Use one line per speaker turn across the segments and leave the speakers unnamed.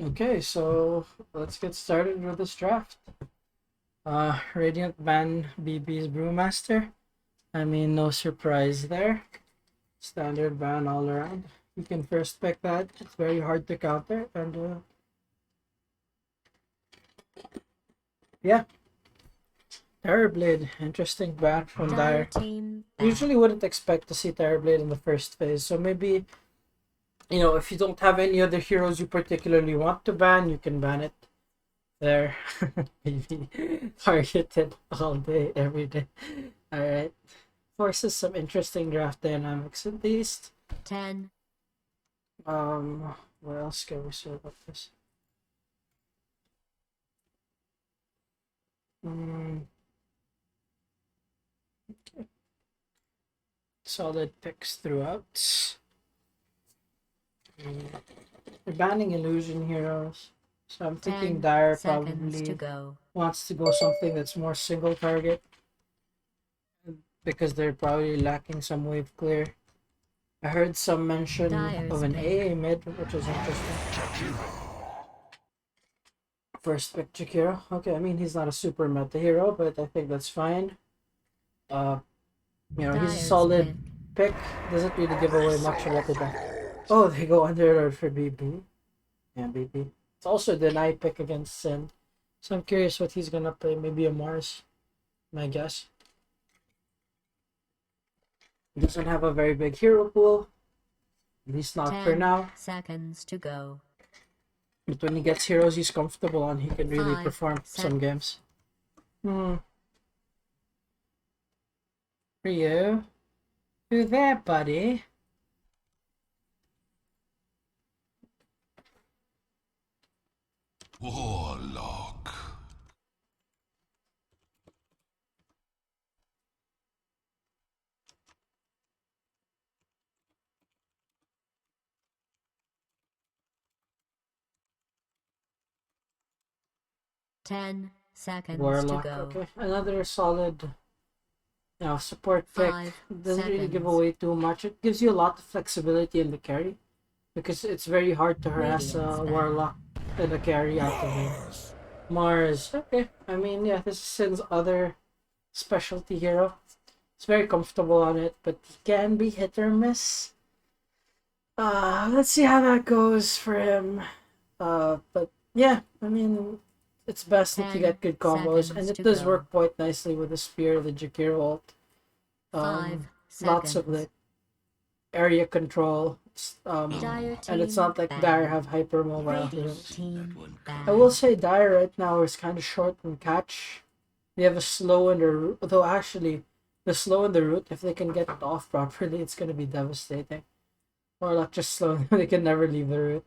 Okay, so let's get started with this draft. Radiant ban BB's Brewmaster. I mean, no surprise there. Standard ban all around. You can first pick that. It's very hard to counter, and yeah, Terrorblade. Interesting ban from
Dire
Dire.
team
Usually wouldn't expect to see Terrorblade in the first phase, so maybe, if you don't have any other heroes you particularly want to ban, you can ban it. There. Maybe targeted all day, every day. Alright. Forces some interesting draft dynamics at least.
10.
What else can we say about this? Mm, solid picks throughout. They're banning illusion heroes. So I'm thinking
10
Dire
seconds to
probably
go.
wants to go something that's more single target because they're probably lacking some wave clear. I heard some mention of
Dire's
an
pick.
AA mid, which is interesting. First pick Jakiro. Okay, I mean he's not a super meta hero, but I think that's fine. Uh, he's a
Dire's
solid
pick.
pick. Doesn't really give away much about the deck. Oh, they go Underlord for BB. Yeah, BB. It's also a deny pick against Sin. So I'm curious what he's gonna play. Maybe a Mars, my guess. He doesn't have a very big hero pool. At least not for
10
now.
seconds to go.
But when he gets heroes he's comfortable on, he can really
5
perform some
seconds.
games. For you. Who there, buddy?
Warlock.
Ten seconds to
Warlock.
go.
Okay, another solid, support pick.
5
Doesn't really give
seconds.
away too much. It gives you a lot of flexibility in the carry because it's very hard to harass
Radiant's
a
ban.
Warlock and a carry out of lane. Mars. Okay, I mean, yeah, this is Sin's other specialty hero. It's very comfortable on it, but he can be hit or miss. Let's see how that goes for him. But yeah, I mean, it's best if you
10
get good combos, and
seconds
it
to
does
go.
work quite nicely with the spear, the Jakiro ult.
5
Lots of
seconds.
like area control.
Dire
And it's
team
not like Dire
ban.
have hypermobile
Radiant
heroes.
team
I will
ban.
say Dire right now is kind of short on catch. They have a slow in the root, though actually, the slow in the root, if they can get it off properly, it's gonna be devastating. Or like just slow, they can never leave the root.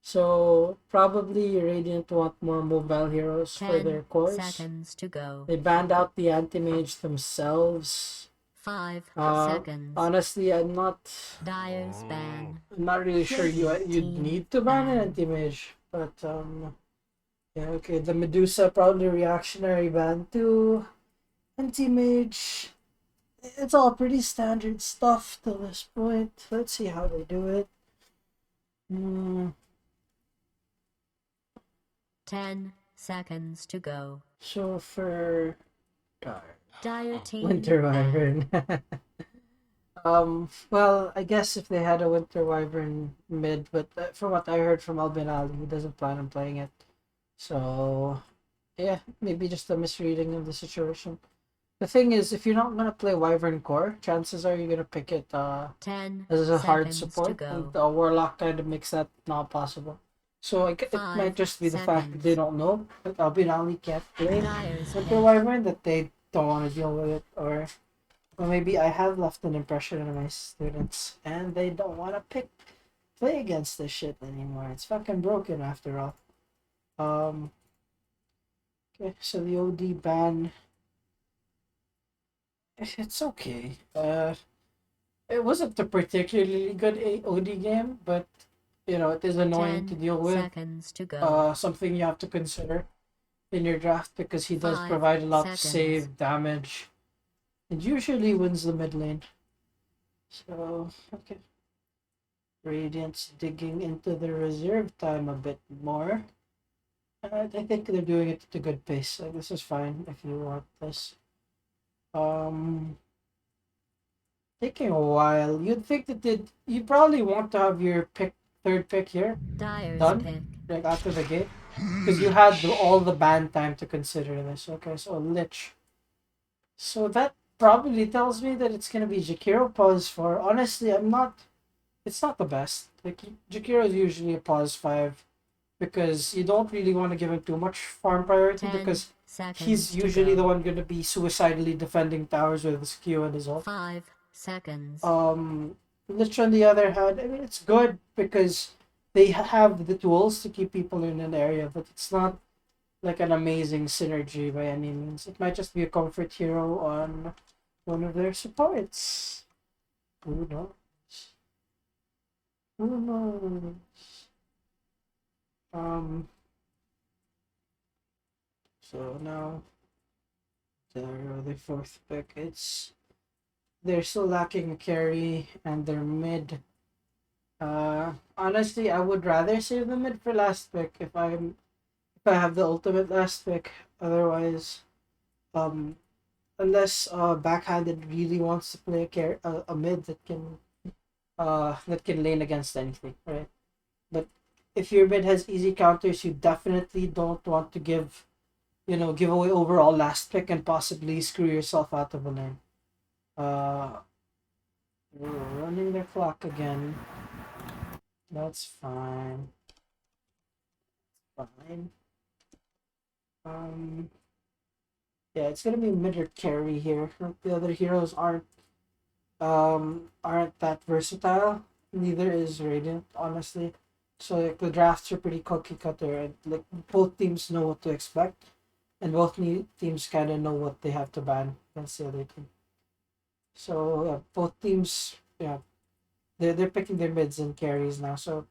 So probably Radiant want more mobile heroes for
10
their cores.
seconds to go.
They banned out the anti-mage themselves.
5
Uh,
seconds.
Honestly,
Dire's ban.
I'm not really sure
Radiant
you'd
team
need to ban an
ban.
anti-mage, but yeah, okay. The Medusa probably reactionary ban too. Anti-mage. It's all pretty standard stuff to this point. Let's see how they do it. Hmm.
10 seconds to go.
So for
Dire team
Winter
ban.
Wyvern. Well, I guess if they had a Winter Wyvern mid, but from what I heard from Albin Ali, he doesn't plan on playing it. So, yeah, maybe just a misreading of the situation. The thing is, if you're not gonna play Wyvern Core, chances are you're gonna pick it
10
as a hard
seconds to
support, and
go.
the Warlock kind of makes that not possible. So it might
5
just be the fact that they
seconds.
don't know that Albin Ali can't play
Dire's
Winter
pick.
Wyvern, that they don't want to deal with it, or maybe I have left an impression on my students and they don't want to play against this shit anymore. It's fucking broken after all. Um, okay, so the OD ban, it's okay. It wasn't a particularly good OD game, but it is annoying to
10
deal with.
seconds to go.
Something you have to consider in your draft because he does
5
provide a lot of
seconds.
save damage. It usually wins the mid lane. So okay. Radiant's digging into the reserve time a bit more. I think they're doing it at a good pace. Like, this is fine if you want this. Um, Taking a while. You'd think that you probably want to have your third pick here
Dyer's
done,
pick.
like after the gate, because you had all the ban time to consider this. Okay, so Lich. So that probably tells me that it's gonna be Jakiro pause 4. Honestly, I'm not. It's not the best. Like Jakiro is usually a pause 5 because you don't really want to give him too much farm priority
10
because
seconds
he's
to
usually
go.
the one going to be suicidally defending towers with his Q and his ult.
5 seconds.
Lich on the other hand, I mean, it's good because they have the tools to keep people in an area, but it's not like an amazing synergy by any means. It might just be a comfort hero on one of their supports. Who knows? Who knows? Um, so now the fourth pick. They're still lacking a carry and they're mid. Honestly, I would rather save the mid for last pick if I have the ultimate last pick. Otherwise, um, unless backhanded really wants to play a mid that can lane against anything, right? But if your mid has easy counters, you definitely don't want to give away overall last pick and possibly screw yourself out of a lane. Uh, Running their clock again. That's fine. Fine. Um, yeah, it's gonna be mid or carry here. The other heroes aren't that versatile. Neither is Radiant, honestly. So like the drafts are pretty cookie cutter, and like both teams know what to expect, and both teams kind of know what they have to ban against the other team. So yeah, both teams, yeah, they're picking their mids and carries now. So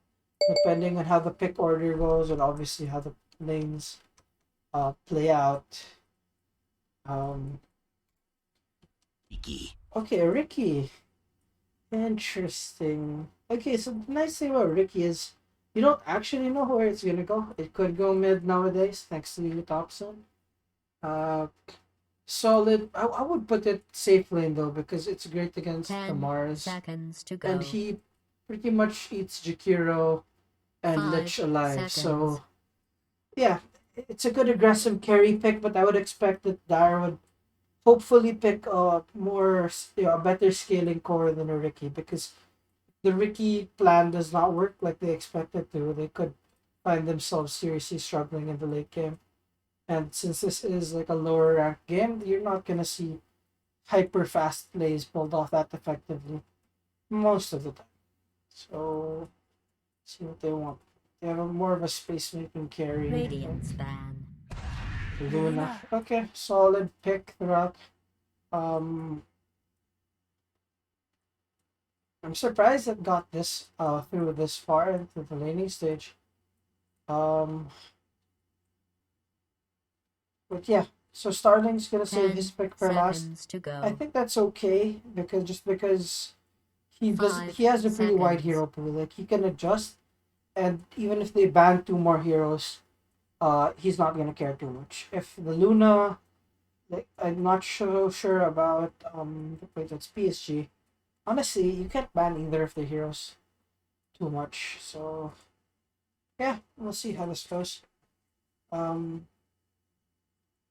depending on how the pick order goes, and obviously how the lanes play out. Um, okay, Ricky. Interesting. Okay, so the nice thing about Ricky is you don't actually know where it's gonna go. It could go mid nowadays, thanks to the Thompson. Uh, Solid. I would put it safe lane though because it's great against the
10
Mars,
seconds to
and
go.
he pretty much eats Jakiro and
5
Lich alive.
seconds.
So yeah, it's a good aggressive carry pick, but I would expect that Dyer would hopefully pick a a better scaling core than a Ricky because the Ricky plan does not work like they expected to. They could find themselves seriously struggling in the late game. And since this is like a lower ranked game, you're not gonna see hyper fast plays pulled off that effectively most of the time. So see what they want. They have more of a space making carry.
Radiant span.
Luna. Okay, solid pick throughout. Um, I'm surprised it got this through this far into the laning stage. Um, but yeah, so Starling's gonna save
10
his pick for last.
seconds to go.
I think that's okay because he
5
has a pretty wide
seconds.
hero pool. Like he can adjust, and even if they ban two more heroes, he's not gonna care too much. If the Luna, like I'm not so sure about wait, that's PSG. Honestly, you can't ban either of the heroes too much. So yeah, we'll see how this goes. Um,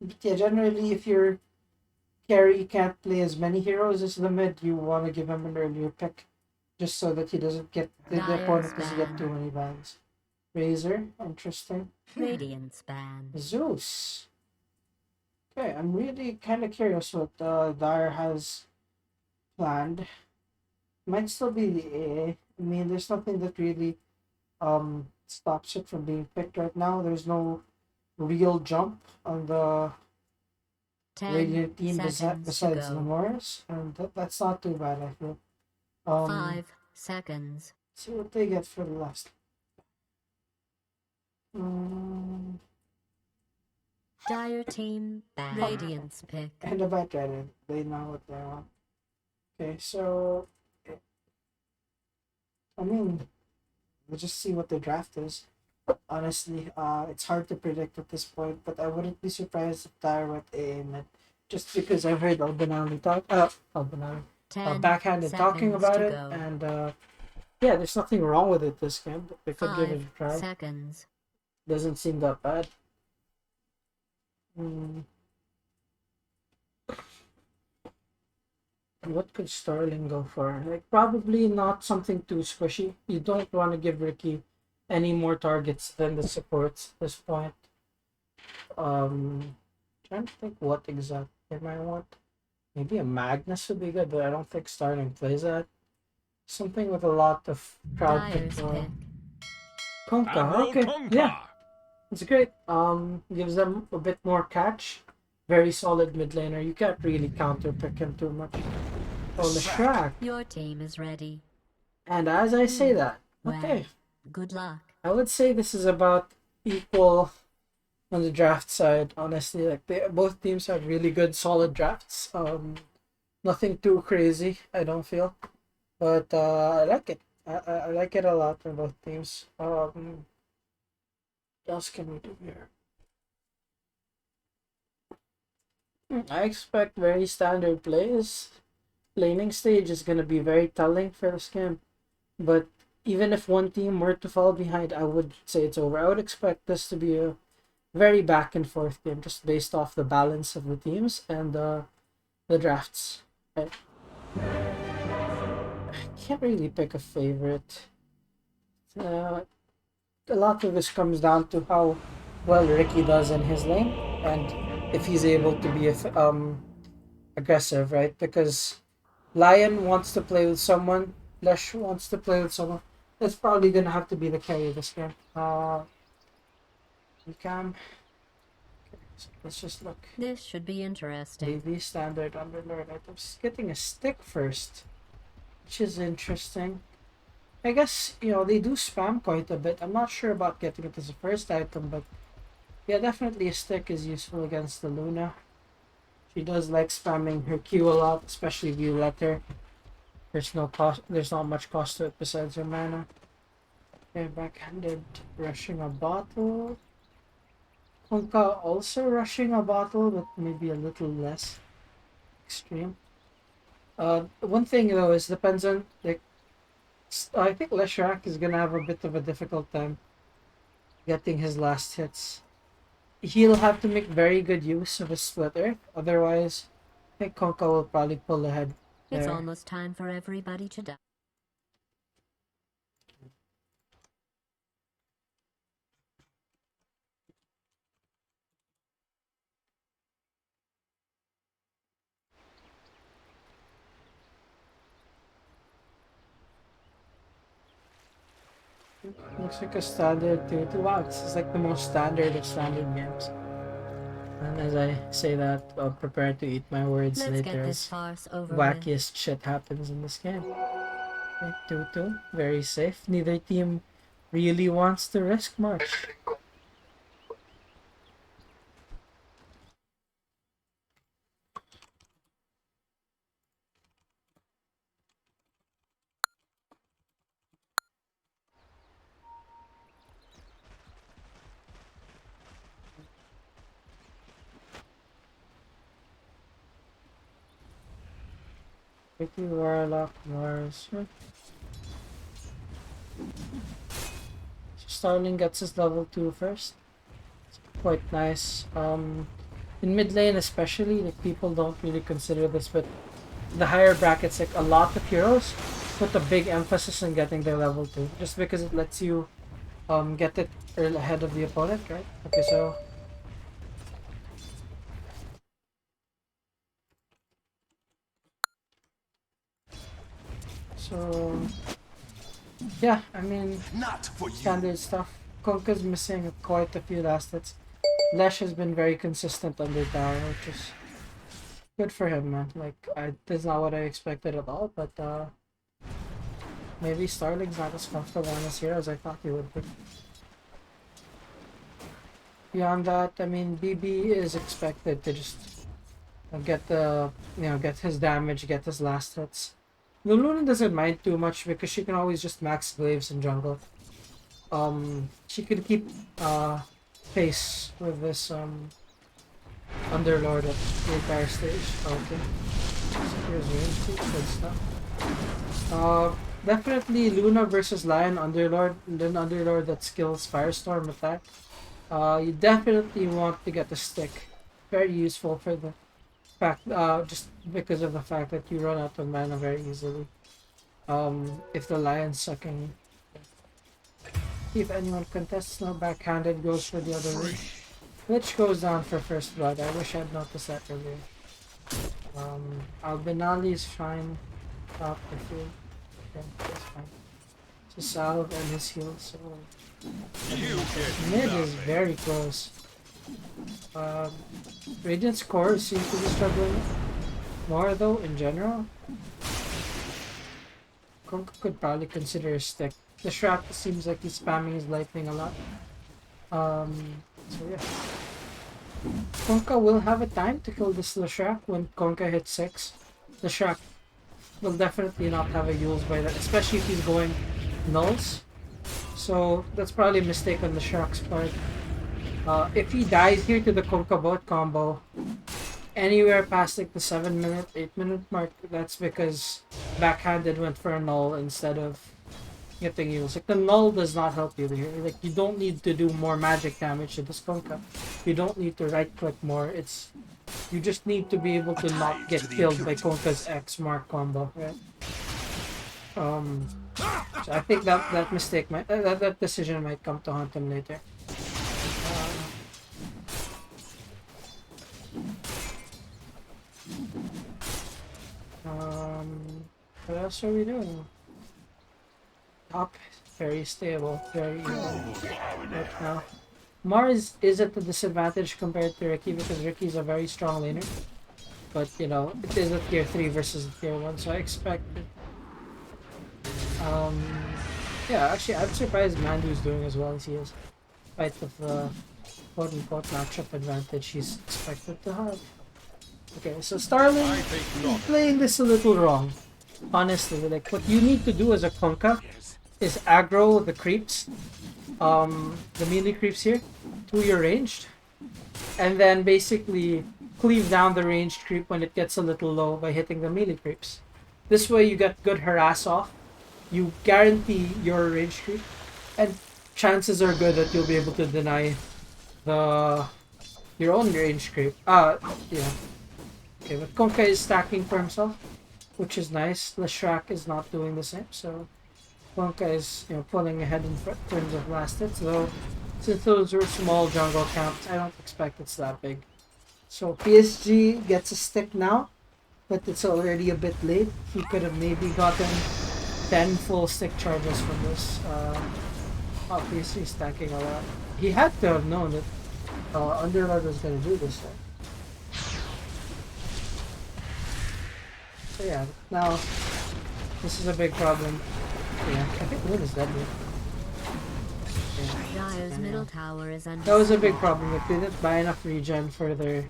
but yeah, generally, if your carry can't play as many heroes as the mid, you want to give him an earlier pick, just so that he doesn't get the opponent doesn't get too many bans. Razor, interesting.
Radiant span.
Zeus. Okay, I'm really kind of curious what Dyer has planned. Might still be the AA. I mean, there's nothing that really stops it from being picked right now. There's no real jump on the
10
Radiant team
seconds
besides
to go.
Lemurs, and that's not too bad, I feel.
5 seconds.
See what they get for the last. Um,
Dire team ban. Radiant's pick.
and about that, they know what they want. Okay, so I mean, we'll just see what the draft is. Honestly, it's hard to predict at this point, but I wouldn't be surprised if Dyer went AIM it, just because I've heard
Ten
backhanded talking
seconds
about
to
it,
go.
and yeah, there's nothing wrong with it this game. But they could give it
5
a try.
seconds.
Doesn't seem that bad. Mm, what could Sterling go for? Like probably not something too squishy. You don't want to give Ricky any more targets than the supports at this point. Trying to think what exact him I want. Maybe a Magnus would be good, but I don't think Starling plays that. Something with a lot of crowd
Dyer's
control.
pick.
Konka, okay, yeah, it's great. Gives them a bit more catch. Very solid mid laner. You can't really counter pick him too much. Oh, Leshrac.
Your team is ready.
And as I say that, okay,
Well, good luck.
I would say this is about equal on the draft side. Honestly, like both teams have really good, solid drafts. Nothing too crazy, I don't feel, but I like it. I like it a lot for both teams. What else can we do here? I expect very standard plays. Laning stage is gonna be very telling for this game, but even if one team were to fall behind, I would say it's over. I would expect this to be a very back and forth game, just based off the balance of the teams and the drafts. I can't really pick a favorite. Uh, a lot of this comes down to how well Ricky does in his lane and if he's able to be aggressive, right? Because Lion wants to play with someone, Lesh wants to play with someone. That's probably gonna have to be the carry of this game. Cam. So let's just look.
This should be interesting.
Maybe standard Underlord items. Getting a stick first, which is interesting. I guess, they do spam quite a bit. I'm not sure about getting it as a first item, but yeah, definitely a stick is useful against the Luna. She does like spamming her Q a lot, especially if you let her. There's not much cost to it besides her mana. Okay, backhanded rushing a bottle. Honka also rushing a bottle, but maybe a little less extreme. One thing though is depends on like I think Leshrac is gonna have a bit of a difficult time getting his last hits. He'll have to make very good use of his splitter, otherwise I think Konka will probably pull ahead
It's
there.
almost time for everybody to die.
Looks like a standard 2-2. Wow, this is like the most standard of standard games. And as I say that, I'll prepare to eat my words
Let's
later
get this
as
farce over with.
wackiest shit happens in this game. Okay, 2-2. Very safe. Neither team really wants to risk much. Ricky Warlock Mars. So Starling gets his level 2 first. It's quite nice. In mid lane especially, like people don't really consider this, but the higher brackets, like a lot of heroes put a big emphasis on getting their level 2, just because it lets you get it ahead of the opponent, right? Okay, so yeah, I mean,
Not for you.
standard stuff. Konka's missing quite a few last hits. Lesh has been very consistent under tower, which is good for him, man. Like, that's not what I expected at all, but maybe Starling's not as comfortable on his hero as I thought he would be. Beyond that, I mean, BB is expected to just get get his damage, get his last hits. The Luna doesn't mind too much because she can always just max glaives in jungle. She can keep pace with this Underlord at the entire stage. Okay. So here's range too. Good stuff. Definitely Luna versus Lion Underlord, and then Underlord that skills Firestorm attack. You definitely want to get the stick. Very useful for the fact, just because of the fact that you run out of mana very easily. If the Lion's sucking. If anyone contests, no backhanded goes for the other way. Lich goes down for first blood. I wish I'd noticed that earlier. Albinali is fine. Top the field. Okay, that's fine. So Salve and his heal, so mid is very close. Radiant's core seems to be struggling more though in general. Konka could probably consider a stick. The Shrap seems like he's spamming his lightning a lot. So yeah. Konka will have a time to kill this Leshrac when Konka hits 6. The Leshrac will definitely not have a Yules by that, especially if he's going nulls. So that's probably a mistake on the Shrac's part. If he dies here to the Konka bot combo, anywhere past like the 7-minute, 8-minute mark, that's because backhanded went for a null instead of getting Yules. Like the null does not help you here. Like you don't need to do more magic damage to this Konka. You don't need to right click more. You just need to be able to not get killed by Konka's X mark combo, right? So I think that mistake might that decision might come to haunt him later. What else are we doing? Top, very stable, very even right now. Mars is at the disadvantage compared to Ricky because Ricky's a very strong laner. But, you know, it is a tier 3 versus a tier 1, so I expect it. Yeah, actually, I'm surprised Mandu's doing as well as he is. Despite of the quote-unquote matchup advantage he's expected to have. Okay, so Starling playing this a little wrong. Honestly, like, what you need to do as a Konka is aggro the creeps, the melee creeps here, to your ranged, and then basically cleave down the ranged creep when it gets a little low by hitting the melee creeps. This way you get good harass off, you guarantee your ranged creep, and chances are good that you'll be able to deny your own ranged creep. Yeah. Okay, but Konka is stacking for himself, which is nice. Leshrac is not doing the same, so Konka is, you know, pulling ahead in terms of last hits, though since those were small jungle camps, I don't expect it's that big. So PSG gets a stick now, but it's already a bit late. He could have maybe gotten 10 full stick charges from this. PSG stacking a lot. He had to have known that Underlord was going to do this. So yeah, now this is a big problem. Yeah, I think Moon is dead here.
Dire's middle tower is under.
That was a big problem. Like, they didn't buy enough regen for their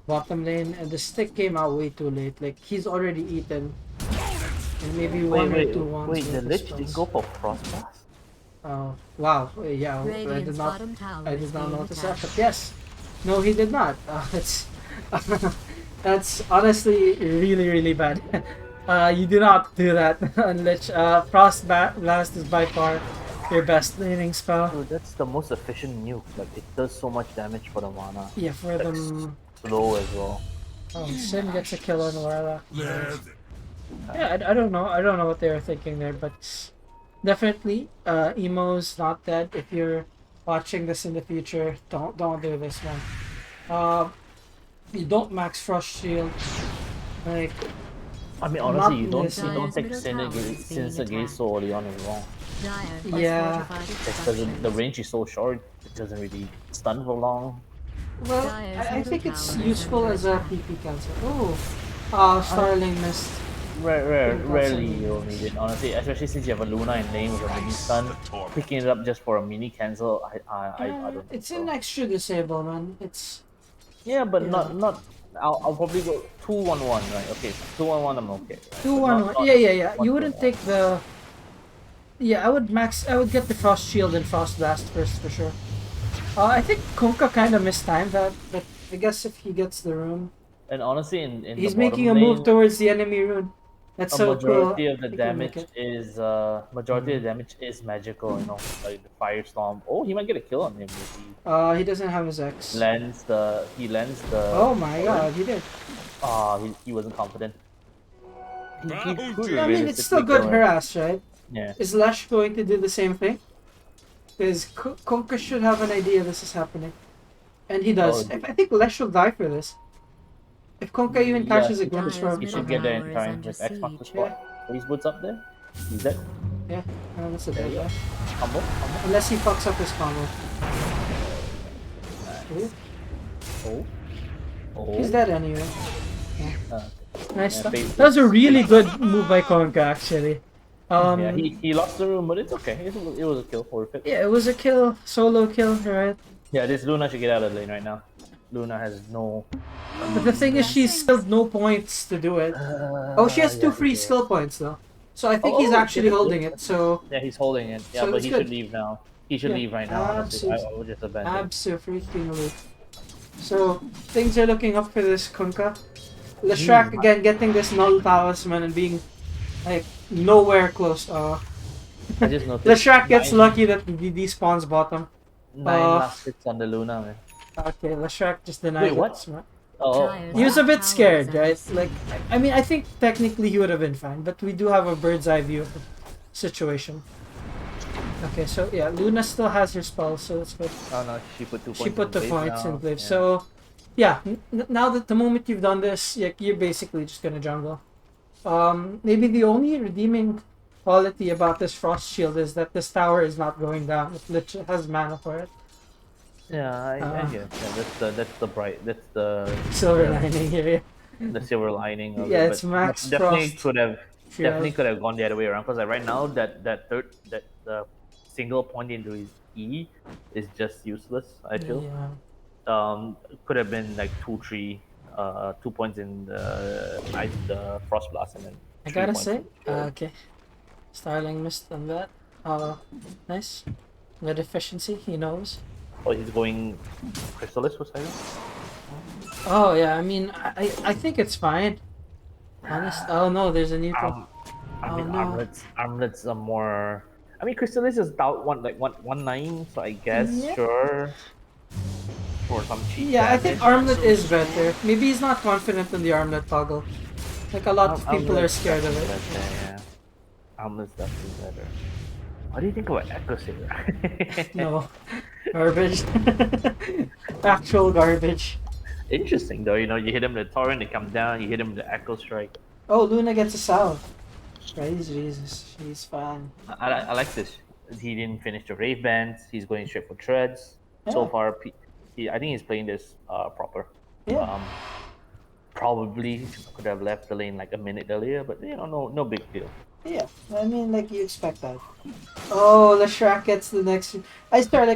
bottom lane, and the stick came out way too late. Like, he's already eaten. And maybe one or two ones.
Wait, the Lich didn't go for Frostblast?
Oh, wow. Yeah, I did not notice that. But yes, no, he did not. That's honestly really, really bad. You do not do that unless Frostblast is by far your best laning spell.
Oh, that's the most efficient nuke. Like, it does so much damage for the mana.
Yeah, for them.
Slow as well.
Oh, Sim gets a kill on Warlock. Yeah, I don't know. I don't know what they were thinking there, but definitely, Emo's not dead. If you're watching this in the future, don't do this, man. You don't max Frost Shield. Like,
I mean, honestly, you don't
Dire's
take
middle
Sinner
tower is being
since the game
attacked.
so early on as well.
Dire
Yeah.
has fortified its
Because the
structures.
range is so short, it doesn't really stun for long.
well,
Dire's
I
middle
think it's
tower is
useful
under
as a
attack.
PP cancel. Starling missed.
Rarely you'll need it, honestly, especially since you have a Luna in lane with a mini stun. Picking it up just for a mini cancel, I don't think
It's
so.
an extra disable, man. It's
Yeah, but
yeah.
not I'll probably go 2-1-1, right? Okay, 2-1-1. I'm okay. Right?
Two
But
one
not
one.
not
Yeah. You
1-1.
wouldn't take the. Yeah, I would max. I would get the frost shield and frost blast first for sure. I think Kunkka kind of mistimed that, but I guess if he gets the rune,
And honestly, in the
he's making
bottom
a move
lane,
towards the enemy rune. That's
a
so cool.
majority of the
He can make
damage
it.
is magical. You know, like the firestorm. Oh, he might get a kill on him if
He doesn't have his X.
he lends the
Oh my
torrent.
god, he did.
He wasn't confident. He could
I mean, it's still
realistically
good
kill him.
harass, right?
Yeah.
Is Lesh going to do the same thing? Because Kunkka should have an idea this is happening. And he does.
Oh,
I think Lesh will die for this. If Kunkka even
yeah.
catches a glimpse from
He
him.
should get there in time with X marks the spot. He's boots up there. He's dead.
Yeah, that's a
There
dead
you go.
guy.
Humble.
Unless he fucks up his combo. Ooh,
Oh. Oh.
he's dead anyway.
Uh,
Nice
Yeah,
stuff.
bait.
That was a really good move by Kunkka, actually.
yeah, he lost the room, but it's okay. It was a kill worth it.
Yeah, it was a kill, solo kill, right?
Yeah, this Luna should get out of the lane right now. Luna has no.
But the thing is, she's still no points to do it. Oh, she has two
yeah,
free
yeah.
skill points though. So I think
Oh,
he's actually
yeah,
holding
yeah.
it. So
Yeah, he's holding it. Yeah,
So
but
it's
he
good.
should leave now. He should
Yeah,
leave right now. Honestly. I
absolutely.
would just abandon.
absolutely. So things are looking up for this Kunkka. Leshrac again getting this null talisman and being like nowhere close.
I just noticed.
Leshrac gets
nine-
lucky that the DD spawns bottom.
9 last hits on the Luna, man.
Okay, Leshrac just denied
Wait,
it.
what?
Smart.
Oh,
Tired.
He was a bit
Towers
scared,
under
right?
siege.
Like, I mean, I think technically he would have been fine, but we do have a bird's eye view of the situation. Okay, so yeah, Luna still has her spell, so that's good.
oh no, she put 2 points.
She put the
place
points
now.
in place.
Yeah.
So, yeah, now that the moment you've done this, you're basically just gonna jungle. Maybe the only redeeming quality about this frost shield is that this tower is not going down. It literally has mana for it.
Yeah, I guess. Yeah, that's the
Silver
yeah,
lining here.
the silver lining of
Yeah,
it.
it's
But
max
definitely
frost.
definitely could have gone the other way around because like, right now that the single point into his E is just useless. I feel.
Yeah.
Could have been like 2 points in the frost blast and then
I
3
gotta
points
say,
in the-
okay. Starling missed on that. Nice. Good efficiency, he knows.
Oh, he's going Crystallis for second.
Oh yeah, I mean, I think it's fine. Honest. Oh no, there's a new thing.
I mean,
no.
armlets are more. I mean, Crystallis is about 119, so I guess
Yeah.
sure. For some cheap.
Yeah, I think
damage.
armlet is better. Maybe he's not confident in the armlet toggle. Like a lot of people are
Armlet's
scared of it.
definitely better, yeah. Armlet's definitely better. What do you think about Echo Saber?
No, garbage. Actual garbage.
Interesting though, you know, you hit him with the torrent, they come down, you hit him with the Echo Strike.
Oh, Luna gets a salve. Praise Jesus, she's fine.
I like this. He didn't finish the Rave Bands, he's going straight for Treads. So
Yeah.
far, I think he's playing this proper.
Yeah.
Probably could have left the lane like a minute earlier, but you know, no big deal.
Yeah, I mean, like, you expect that. Oh, Leshrac gets the next...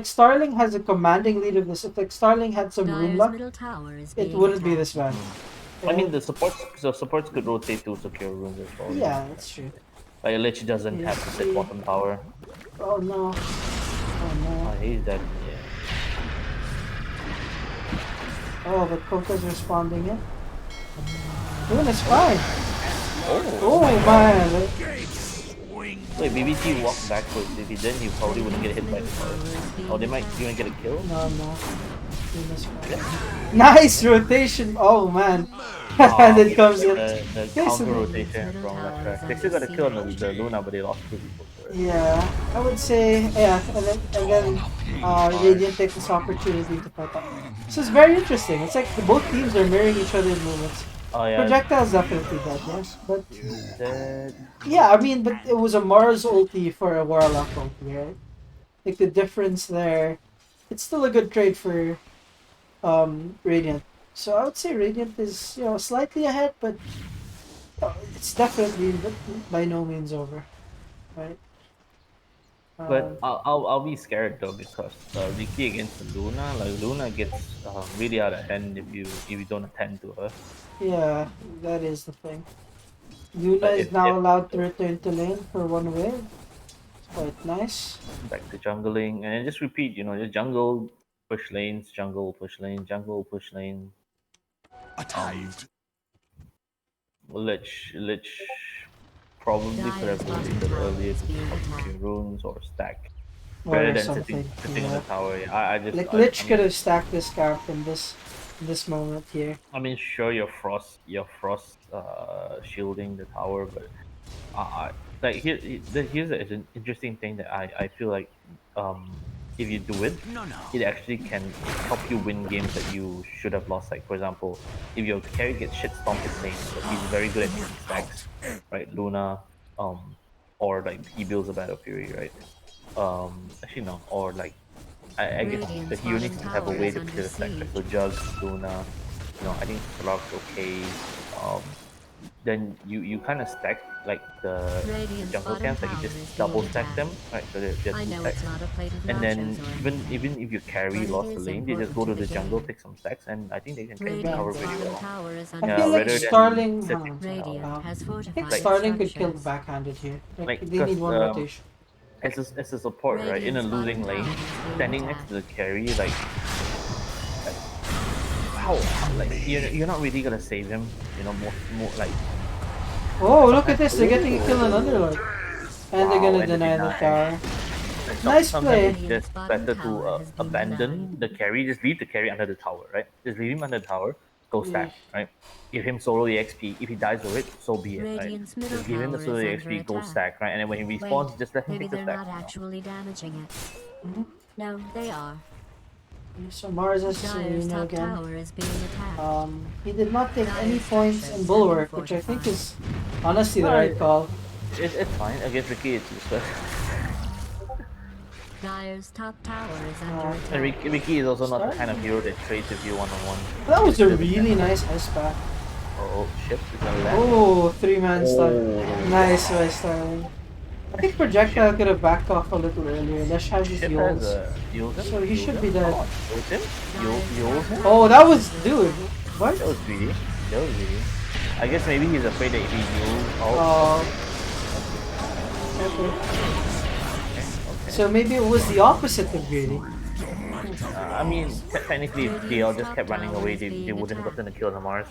Starling has a commanding lead of this. If, like, Starling had some rune
Dire's
luck,
middle tower is
it
being
wouldn't be
attacked.
this bad.
I mean, the supports could rotate to secure rooms as well.
Yeah, that's true.
Like a Lich doesn't have to sit bottom tower.
Oh, no. Oh, no.
Oh, he's dead. Yeah.
Oh, but Coco's responding in. Luna's fine.
Oh,
Oh, man.
wait, maybe if he walked backwards. If he didn't, he probably wouldn't get hit by the tower. Oh, they might even get a kill.
No. Luna's fine. Nice rotation. Oh, man. And it comes in.
The
Yes,
counter
it-
rotation from that track. They still got a kill on the Luna, but they lost 2 people.
Yeah, I would say, yeah, and then Radiant takes this opportunity to fight up. So it's very interesting. It's like both teams are mirroring each other's movements.
Oh yeah.
Projectile's definitely dead, yes. But
Dead.
yeah, I mean, but it was a Mars ulti for a Warlock ulti, right? Like the difference there, it's still a good trade for Radiant. So I would say Radiant is, slightly ahead, but it's definitely by no means over, right?
But I'll be scared though because Ricky against the Luna, like Luna gets really out of hand if you don't attend to her.
Yeah, that is the thing. Luna
But
is
if
now allowed to return to lane for one wave. It's quite nice.
back to jungling and then just repeat, just jungle, push lanes, jungle, push lane, jungle, push lane. Lich probably could
Dire's
have
bottom
rotated
tower
earlier
is
to
being
start
attacked.
pushing runes or stack rather
Or
than sitting
something.
sitting on the
Yeah.
tower. Yeah, I just
Like
I
Lich could
mean
have stacked this camp in this moment here.
I mean sure your frost shielding the tower, but like here's an interesting thing that I feel like if you do it, it actually can help you win games that you should have lost. Like for example, if your carry gets shit stomped in lane, but he's very good at making stacks, right? Luna, or like he builds a Battle Fury, right? Actually no, or like I guess the
Radiant's
hero
bottom
needs to have a
tower
way
is
to
under
clear the stacks, right?
siege.
So Jug, Luna, I think Slark's okay. Um, then you kind of stack like the
Radiant's
jungle
bottom
camps, like you
tower
just
is being
double stack
attacked.
them, right? So they're
I
two
know
stacks,
it's not a plate of
and
nachos
then
or anything,
even if your carry
but it
lost the
is
lane, they just
important
go
to
to
the
the jungle,
game.
pick some stacks, and I think they can carry the tower
Radiant's
very
bottom
well.
tower is
I
under
feel
Yeah,
like
rather
attack.
than
Starling. Hold
sitting
on, sorry.
Radiant has
I think
fortified
like
its
Starling could kill the
structures.
backhanded here. Like
like
they need
because
one rotation.
as a support, right, in a
Radiant's bottom
losing
tower
lane,
is being
standing next
attacked.
to the carry, like like you're not really gonna save him, more like
Oh, look at
sometimes.
this! They're getting a kill on Underlord, and they're
Wow,
gonna
and the
deny the
deny.
tower.
Like
Nice
sometimes
play.
it's
Radiant's
just
bottom
better to
tower has been denied.
abandon the carry, just leave the carry under the tower, right? Just leave him under the tower, go
Yeah.
stack, right? Give him solo the XP. If he dies over it, so be it, right?
Radiant's middle
Just give him the
tower
solo
is
the
under
XP, go
attack.
stack, right? And then when he
Wait,
respawns, just let him
maybe
take the
they're
stack.
not actually damaging it.
Mhm.
No, they are.
So Mars has
Dire's
Serena
top
again.
tower is being attacked.
He did not take any
Dire's
points
structures
in
have been
Bulwark, which I think
fortified.
is honestly the
No,
right call.
it's fine against Ricky. It's useless.
Dire's top tower is under
Uh,
And
attack.
Ricky is also not the kind of
Starting.
hero that trades with you one on one.
That was a really nice ice pack.
Oh shit! It's gonna land.
Oh, 3-man stun.
Oh,
Nice
wow.
by Starling. I think Projectile could have backed off a little earlier. Lesh has his
Ship has
Yols.
a use him.
So he
Use
should
him.
be dead.
Come on, use him. Use him.
Oh, that was... Dude. What?
That was greedy. That was greedy. I guess maybe he's afraid that if he heals.
Oh. Okay.
Okay.
So maybe it was the opposite of greedy.
I mean, technically, if they all just kept running away, they wouldn't have gotten a kill on Mars.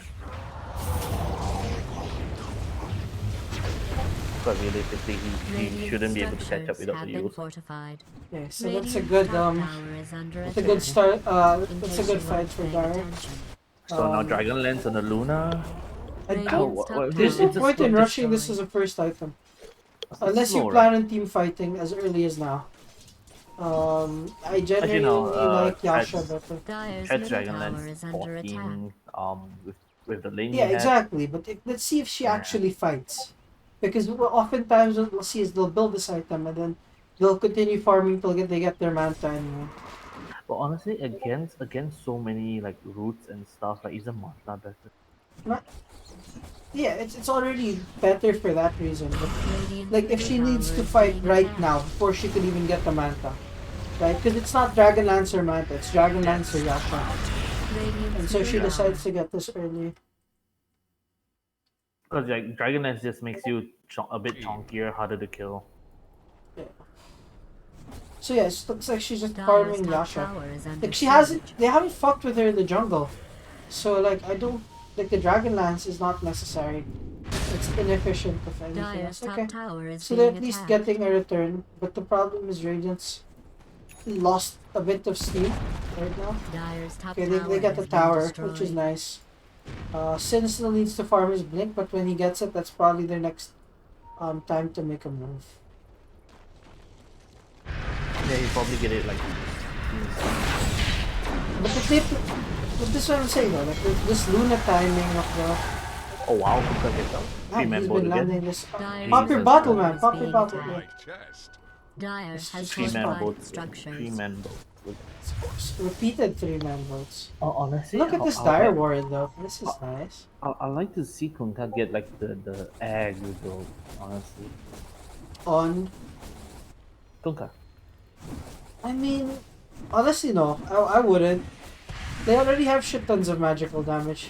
But realistically, he shouldn't be able to catch up without the use.
Fortified.
Okay, so that's a
Radiant's
good
top tower is under
that's a
attack.
good start.
In
That's
case
a good
you
fight
weren't
for
paying
Dire.
attention.
So now Dragonlance on the Luna.
I
Radiant's
don't.
top
There's
tower
no
is
point
being
in rushing this
destroyed.
as a first item,
It's
unless you
slow,
plan
right?
on team fighting as early as now. I
Actually,
genuinely
no.
like Yasha
Threads,
better.
Dire's
Threads
middle tower
Dragonlance
is under attack.
14. With the lane
Yeah,
he had.
exactly. But let's see if she
Yeah.
actually fights, because oftentimes what we'll see is they'll build this item and then they'll continue farming till they get their manta anyway.
But honestly, against so many like roots and stuff, like isn't Martha better?
Not, yeah, it's already better for that reason. But
Radiant's
like if
middle
she needs
tower
to
is
fight
being
right
attacked.
now before she could even get the manta, right? Because it's not Dragonlance or manta, it's Dragonlance or Yasha,
Radiant's
and so she
middle
decides
tower.
to get this early.
Because like Dragonlance just makes you a bit chunkier, harder to kill.
Yeah. So yes, looks like she's just
Dire's
farming
top
Yasha.
tower is under
Like she hasn't,
siege.
they haven't fucked with her in the jungle, so like I don't like the Dragonlance is not necessary. It's inefficient if anything
Dire's
else.
top
Okay,
tower is
so they're
being
at least
attacked.
getting a return, but the problem is Radiance lost a bit of steam right now.
Dire's top
Okay,
tower
they get the
has been
tower,
destroyed.
which is nice. Sin still needs to farm his blink, but when he gets it, that's probably their next time to make a move.
Yeah, you probably get it like.
But if they, but this is what I'm saying though, like this Luna timing of the
Oh wow, because it's a
man,
three-man
he's
boat
been landing
again.
this.
Dire's
Pop your
Jesus
bottle,
Christ.
man. Pop your
being
bottle.
attacked.
Yeah.
Dire
It's
has
just
Three-man
fortified
boat.
its structures.
Three-man boat.
Repeated 3-man votes.
Oh, honestly,
Look at this Dire Ward though. This is nice.
I like to see Kunta get like the egg result. Honestly,
On
Kunkka.
I mean, honestly, no. I wouldn't. They already have shit tons of magical damage.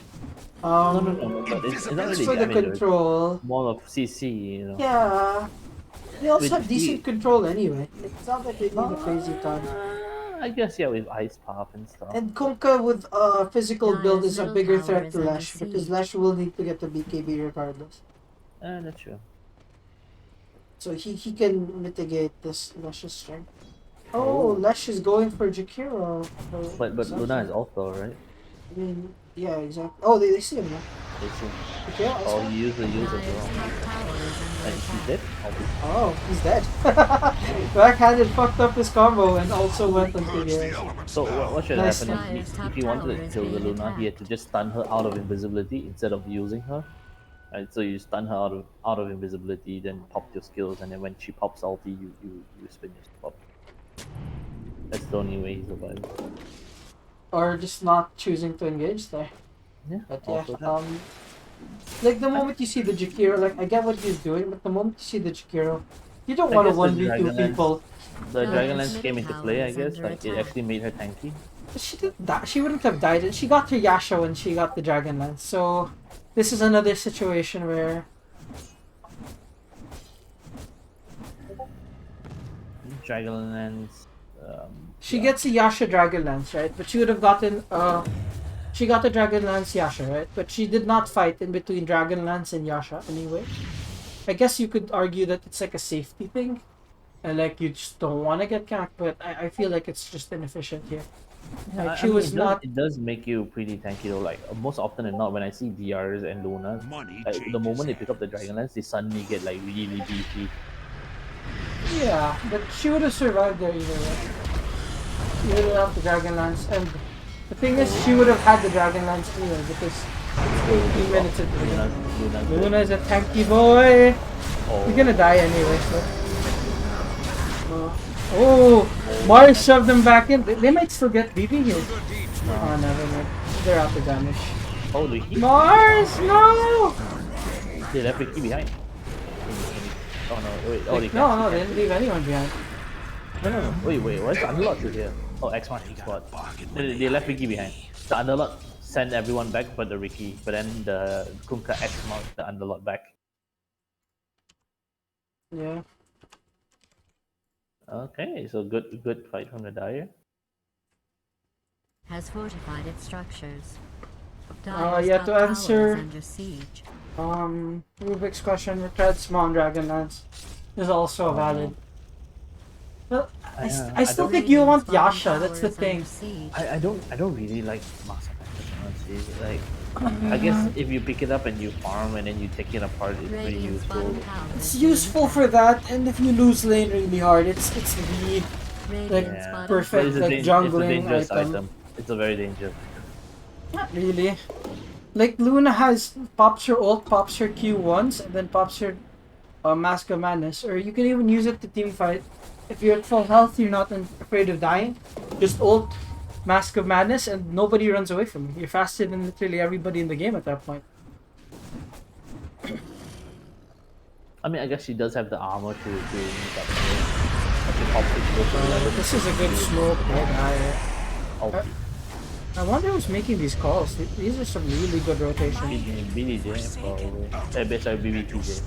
No. But it's not
As
really
for the
damage. Though. It's
control,
more of CC, you know.
yeah. They also
Which
have decent control anyway. It's not like they need a crazy ton.
I guess yeah, with ice pop and stuff.
And Kunkka with physical build
Dire's
is a
middle
bigger
tower
threat
is
to
under
Lash because
siege.
Lash will need to get the BKB regardless.
That's true.
So he can mitigate this Lash's strength. Oh, Lash is going for Jakiro.
But Luna is also right.
I mean, yeah, exactly. Oh, they see him now.
They see.
Jakiro,
Oh,
outside?
use as
Dire's
well.
top tower is under
And she's
attack.
dead.
Oh, he's dead. Backhanded fucked up his combo and also went on PBS.
So what should
Nice.
happen
Dire's
is
top
if he wanted
tower
to
is
kill the
being
Luna, he had to just stun her out of invisibility instead of using her. Right, so you stun her out of invisibility, then pop your skills, and then when she pops ulti, you spin your stuff up. That's the only way he survives.
Or just not choosing to engage there.
Yeah,
But yeah,
also that.
like the moment you see the Jakiro, like I get what he's doing, but the moment you see the Jakiro, you don't
I
want to
guess the
1v2
Dragonlance-
people.
The
Dire's
Dragonlance
middle
came into
tower
play, I
is
guess.
under
Like it
attack.
actually made her tanky.
She didn't die. She wouldn't have died. She got her Yasha when she got the Dragonlance. So this is another situation where
Dragonlance.
she
Yeah.
gets a Yasha Dragonlance, right? But she would have gotten she got the Dragonlance Yasha, right? But she did not fight in between Dragonlance and Yasha anyway. I guess you could argue that it's like a safety thing. And like you just don't want to get cacked, but I feel like it's just inefficient here. Like
I
she
mean,
was not
It does make you pretty tanky though. Like most often than not, when I see DRs and Lunas, like, the moment they pick up the Dragonlance, they suddenly get like really beefy.
yeah, but she would have survived there either way. She would have the Dragonlance and the thing is she would have had the Dragonlance anyway because it's 18 minutes into the game.
Luna's
Luna is a tanky boy.
Oh,
He's gonna die anyway, so. Oh, Mars shoved them back in. They might still get BB here. Oh, never mind. They're out the damage.
oh, Ricky.
Mars, no!
They left Ricky behind. Oh no, wait. Oh, they
No, they didn't leave anyone behind.
No. Wait. What's the Underlord to here? Oh, X1 squad. They left Ricky behind. The Underlord sent everyone back but the Ricky. But then the Kunkka X marked the Underlord back.
Yeah.
Okay, so good fight from the Dire.
Has fortified its structures.
Yeah,
Dire's
to
top tower
answer-
is under siege.
Rubik's question, Retread Small Dragonlance is also valid. Well, I still
don't-
think you want
Radiant's bottom
Yasha,
tower
that's the
is under
thing.
siege.
I don't really like Master Pattern, honestly. Like I guess if you pick it up and you farm and then you take it apart, it's pretty
Radiant's
useful.
bottom tower
It's
is under
useful
attack.
for that, and if you lose lane really hard, it's the
Radiant's
Yeah,
bottom
perfect,
but it's a
like,
dan- it's a
jungling
dangerous
item.
It's a very dangerous.
not really. Like Luna pops her ult, pops her Q once, and then pops her Mask of Madness, or you can even use it to team fight. If you're at full health, you're not afraid of dying. Just ult Mask of Madness, and nobody runs away from you. You're faster than literally everybody in the game at that point.
I mean, I guess she does have the armor to meet up. She pops it, she goes to 11.
This is a good smoke, right?
Oh,
I wonder who's making these calls. These are some really good rotations.
BDJ probably. Sorry, BBTJ.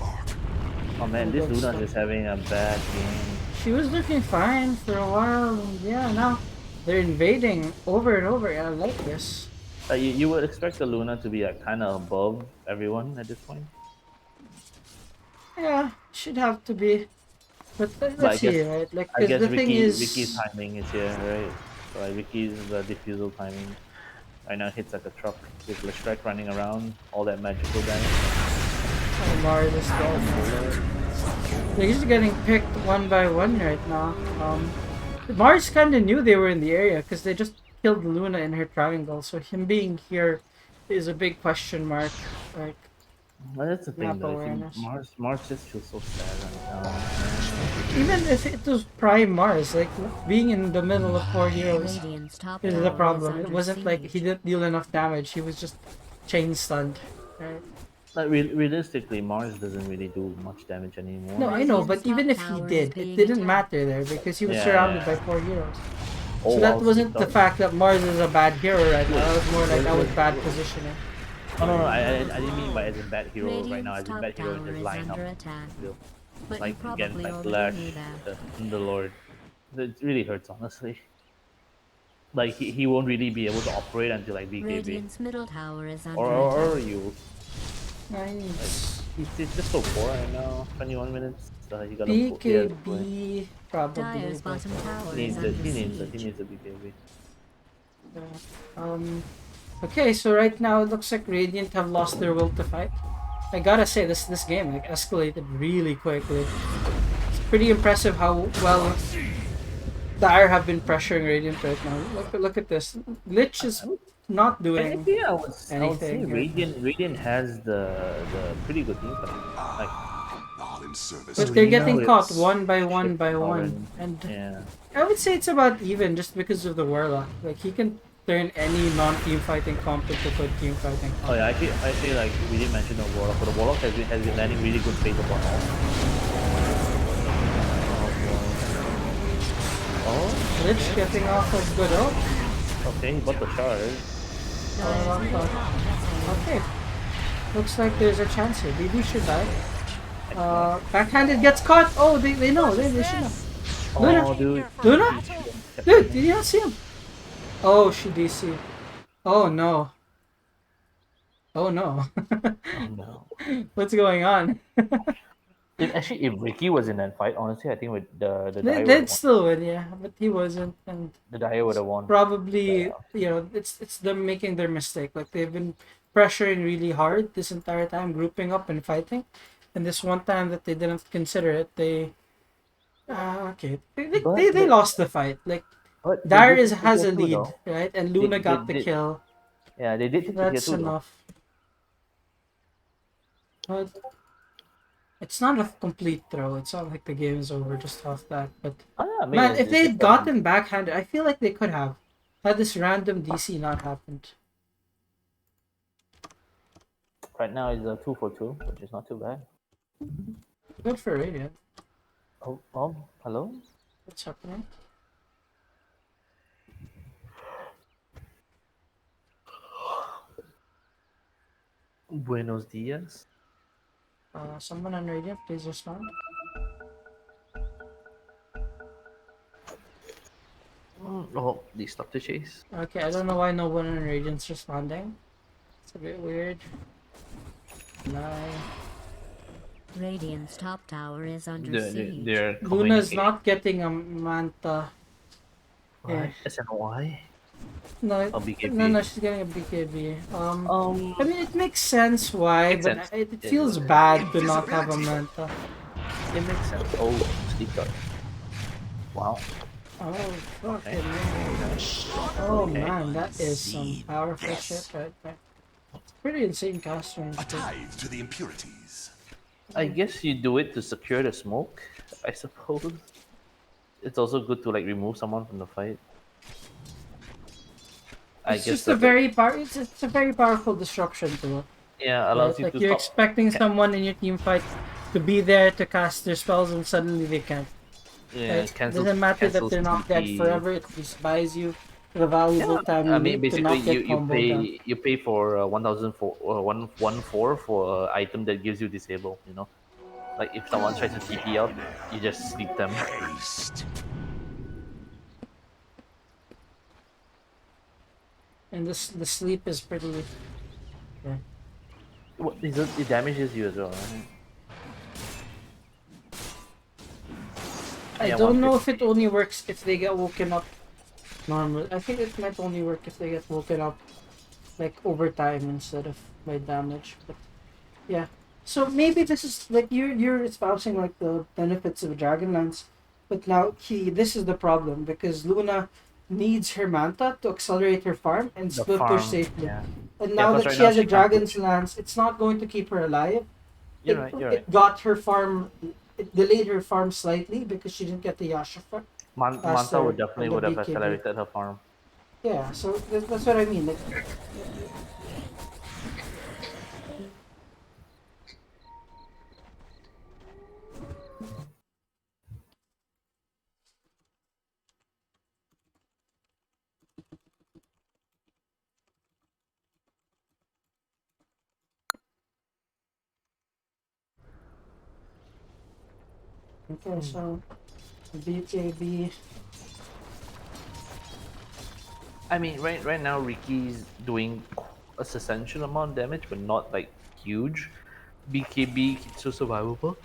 Oh man, this Luna is having a bad game.
She was looking fine for a while, and yeah, now they're invading over and over. Yeah, I like this.
You would expect the Luna to be kind of above everyone at this point.
Yeah, should have to be. But
I
let's see,
guess-
right? Like,
I
'cause
guess
the thing is,
Ricky's timing is here, right? So like Ricky's diffusal timing. Right now hits like a truck with Leshreck running around, all that magical damage.
oh, Mars is dead. They're just getting picked one by one right now. Mars kind of knew they were in the area because they just killed Luna in her triangle. So him being here is a big question mark. Like,
Well, that's the thing
Map
though.
awareness.
Mars just feels so sad right now.
even if it was prime Mars, like being in the middle of 4 heroes
Radiant's top
is
tower
the problem.
is
It
under
wasn't like
siege.
he didn't deal enough damage. He was just chain stunned. Right?
Like realistically, Mars doesn't really do much damage anymore.
No, I know, but
Radiant's
even
top
if he
tower is
did, it
being
didn't
attacked.
matter there because he was
Yeah,
surrounded by
yeah.
4 heroes.
Oh
So that
wow,
wasn't the
sneaked up.
fact that Mars is a bad hero right now. That was more like
Was,
that was
was,
bad
was,
positioning.
oh no, no, I didn't mean by as in bad hero right now,
Radiant's
as in
top
bad hero in
tower
his
is
lineup.
under attack.
Still.
But you
Like against
probably
like
already
Flash,
knew that.
the Lord. It really hurts honestly. Like he won't really be able to operate until like BKB
Radiant's middle tower is
or
under attack.
you. Like
Nice.
he's just so poor right now. 21 minutes. He got a he has a point.
BKB probably,
Dyer's
but
bottom tower
He
is
needs it.
under
He needs it. He
siege.
needs a BKB.
um. Okay, so right now it looks like Radiant have lost their will to fight. I gotta say this game like escalated really quickly. It's pretty impressive how well Dire have been pressuring Radiant right now. Look at this. Lich is not
I
doing
think I would say
anything here.
Radiant has the pretty good team fight. Like
All in service
But
to
they're
Arena
getting
with
caught one by one by
Shift
one.
Sovereign.
And
Yeah.
I would say it's about even just because of the Warlock. Like he can turn any non-team fighting comp into good team fighting
Oh
comp.
yeah, I feel like we didn't mention the Warlock, but the Warlock has been landing really good phase upon all. Oh,
Lich getting off a good ult.
okay, he bought the shard.
Okay. Looks like there's a chance here. BB should die. Backhanded gets caught. Oh, they know. They should know. Luna!
Oh, dude.
Luna? Dude, did you not see him? Oh, she DC. Oh no. Oh no.
Oh no.
What's going on?
Actually, if Ricky was in that fight, honestly, I think with the
They,
Dyer would
they'd
have won.
still win, yeah, but he wasn't, and
The Dyer would have won.
probably it's them making their mistake. Like they've been pressuring really hard this entire time, grouping up and fighting, and this one time that they didn't consider it, they okay, they
But
lost the fight. Like
but they
Dyer
did take the
has
tier
a
two
lead,
though.
right, and
They,
Luna
they
got the
did.
kill.
Yeah, they did take the tier
That's
two though.
enough. But it's not a complete throw. It's not like the game is over just off that. But
Oh yeah, I mean,
man, if
it's
they
just
had gotten backhanded, I feel like they could have had this random DC not happened.
right now it's a 2 for 2, which is not too bad.
Good for Radiant.
Oh, hello.
What's happening?
Buenos dias.
Someone on Radiant, please respond.
Oh, they stopped the chase.
Okay, I don't know why no one on Radiant's responding. It's a bit weird. Lie.
Radiant's top tower is under siege.
They're
Luna's
communicating.
not getting a Manta.
Right. SNY.
No,
A BKB.
no, she's getting a BKB. I mean, it makes sense why,
Makes
but
sense.
it feels bad to not have a Manta.
It makes sense. Oh, sleep guard. Wow.
Oh, fucking
Okay.
man. Oh
Okay.
man, that is some powerful shit right there. It's pretty insane cast range.
a tithe to the impurities.
I guess you do it to secure the smoke, I suppose. It's also good to like remove someone from the fight.
It's just a very it's a very powerful disruption tool.
yeah, allows
Right?
you
Like
to
you're
stop.
expecting someone in your team fight to be there to cast their spells and suddenly they can't.
Yeah,
Right? It
cancel.
doesn't matter that they're not dead
TP.
forever, it just buys you the valuable time you
I mean,
need to
basically,
not get comboed down.
you pay for 1,400 for an item that gives you disable. You know, like if someone tries to TP out, you just sleep them.
Haste.
And the sleep is pretty. Yeah.
It damages you as well. Right?
I
Yeah,
don't know if it
150.
only works if they get woken up normal. I think it might only work if they get woken up like over time instead of by damage. But yeah. So maybe this is like you're espousing like the benefits of Dragonlance, but now this is the problem because Luna needs her Manta to accelerate her farm and
The
split push
farm,
safely.
yeah.
And
Yeah,
now
'cause
that
right
she
now
has a
she can't
Dragon's
push.
Lance, it's not going to keep her alive.
You're right.
It got her farm. It delayed her farm slightly because she didn't get the Yasha farm.
Manta
faster
would definitely
on the
would have
BKB.
accelerated her farm.
Yeah, so that's what I mean. Like, Okay, so BKB.
I mean, right now Ricky's doing a substantial amount of damage, but not like huge. BKB keeps her survivable.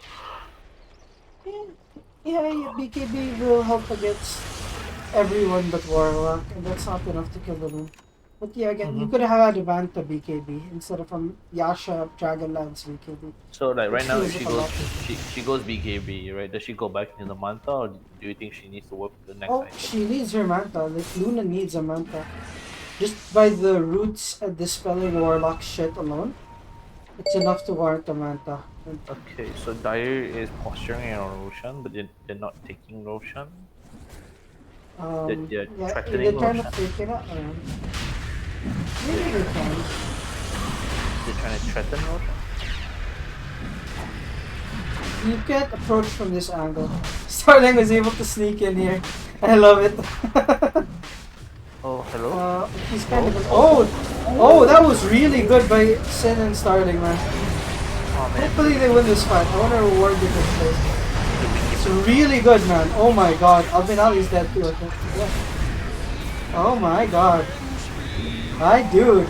Yeah, BKB will help against everyone but Warlock, and that's not enough to kill the moon. But yeah, again, you
Mm-hmm.
could have had Ivanta BKB instead of Yasha Dragonlance BKB.
So like
It
right now, if
heals it
she
a
goes,
lot.
she goes BKB, right? Does she go back into the Manta, or do you think she needs to work the next
Oh,
item?
she needs her Manta. Like, Luna needs a Manta. Just by the roots and dispelling Warlock shit alone, it's enough to warrant a Manta. And,
Okay, so Dire is posturing on Roshan, but they're not taking Roshan. They're
yeah, they're
threatening
trying to
Roshan.
fake it out.
They're,
Maybe they can.
they're trying to threaten Roshan.
You can't approach from this angle. Starling was able to sneak in here. I love it.
Oh, hello.
He's kind of.
Oh,
Oh, that was really good by Sin and Starling, man.
oh man.
Hopefully they win this fight. I want to reward the good place. It's really good, man. Oh my god. Alvin Ali's dead too, I think. Yeah. Oh my god. My dude.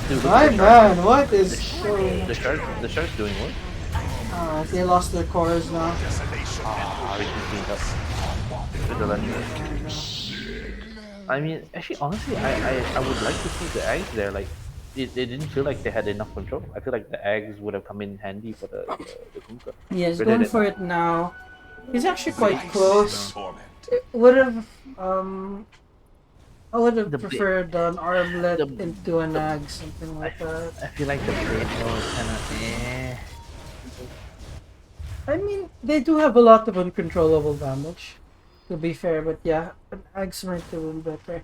Dude, look
My
at the shark.
man. What is going on?
The shark's doing what?
They lost their cores now.
Ah, Ricky's cleaned up with the legendary. I mean, actually, honestly, I would like to see the eggs there. Like, they didn't feel like they had enough control. I feel like the eggs would have come in handy for the Kunkka.
Yeah, he's
Rather
going
than
for it now. He's actually quite
Release
close.
torment.
It would have, I would have
the
preferred an armlet
the
into an ag, something
I,
like that.
I feel like the blade though is kind of eh.
I mean, they do have a lot of uncontrollable damage, to be fair, but yeah, an ag's might have been better.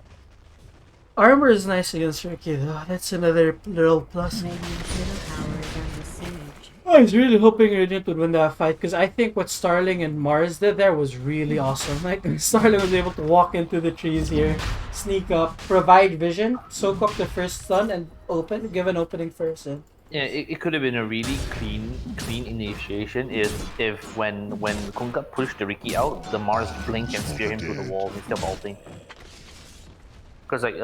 Armor is nice against Ricky though, that's another little plus.
Radiant's middle tower is under siege.
I was really hoping Radiant would win that fight, because I think what Starling and Mars did there was really awesome. Like, Starling was able to walk into the trees here, sneak up, provide vision, soak up the first stun, and give an opening first. And
Yeah, it could have been a really clean initiation if when Kunkka pushed the Ricky out, the Mars blink and spear him through the wall instead of ulting. Because like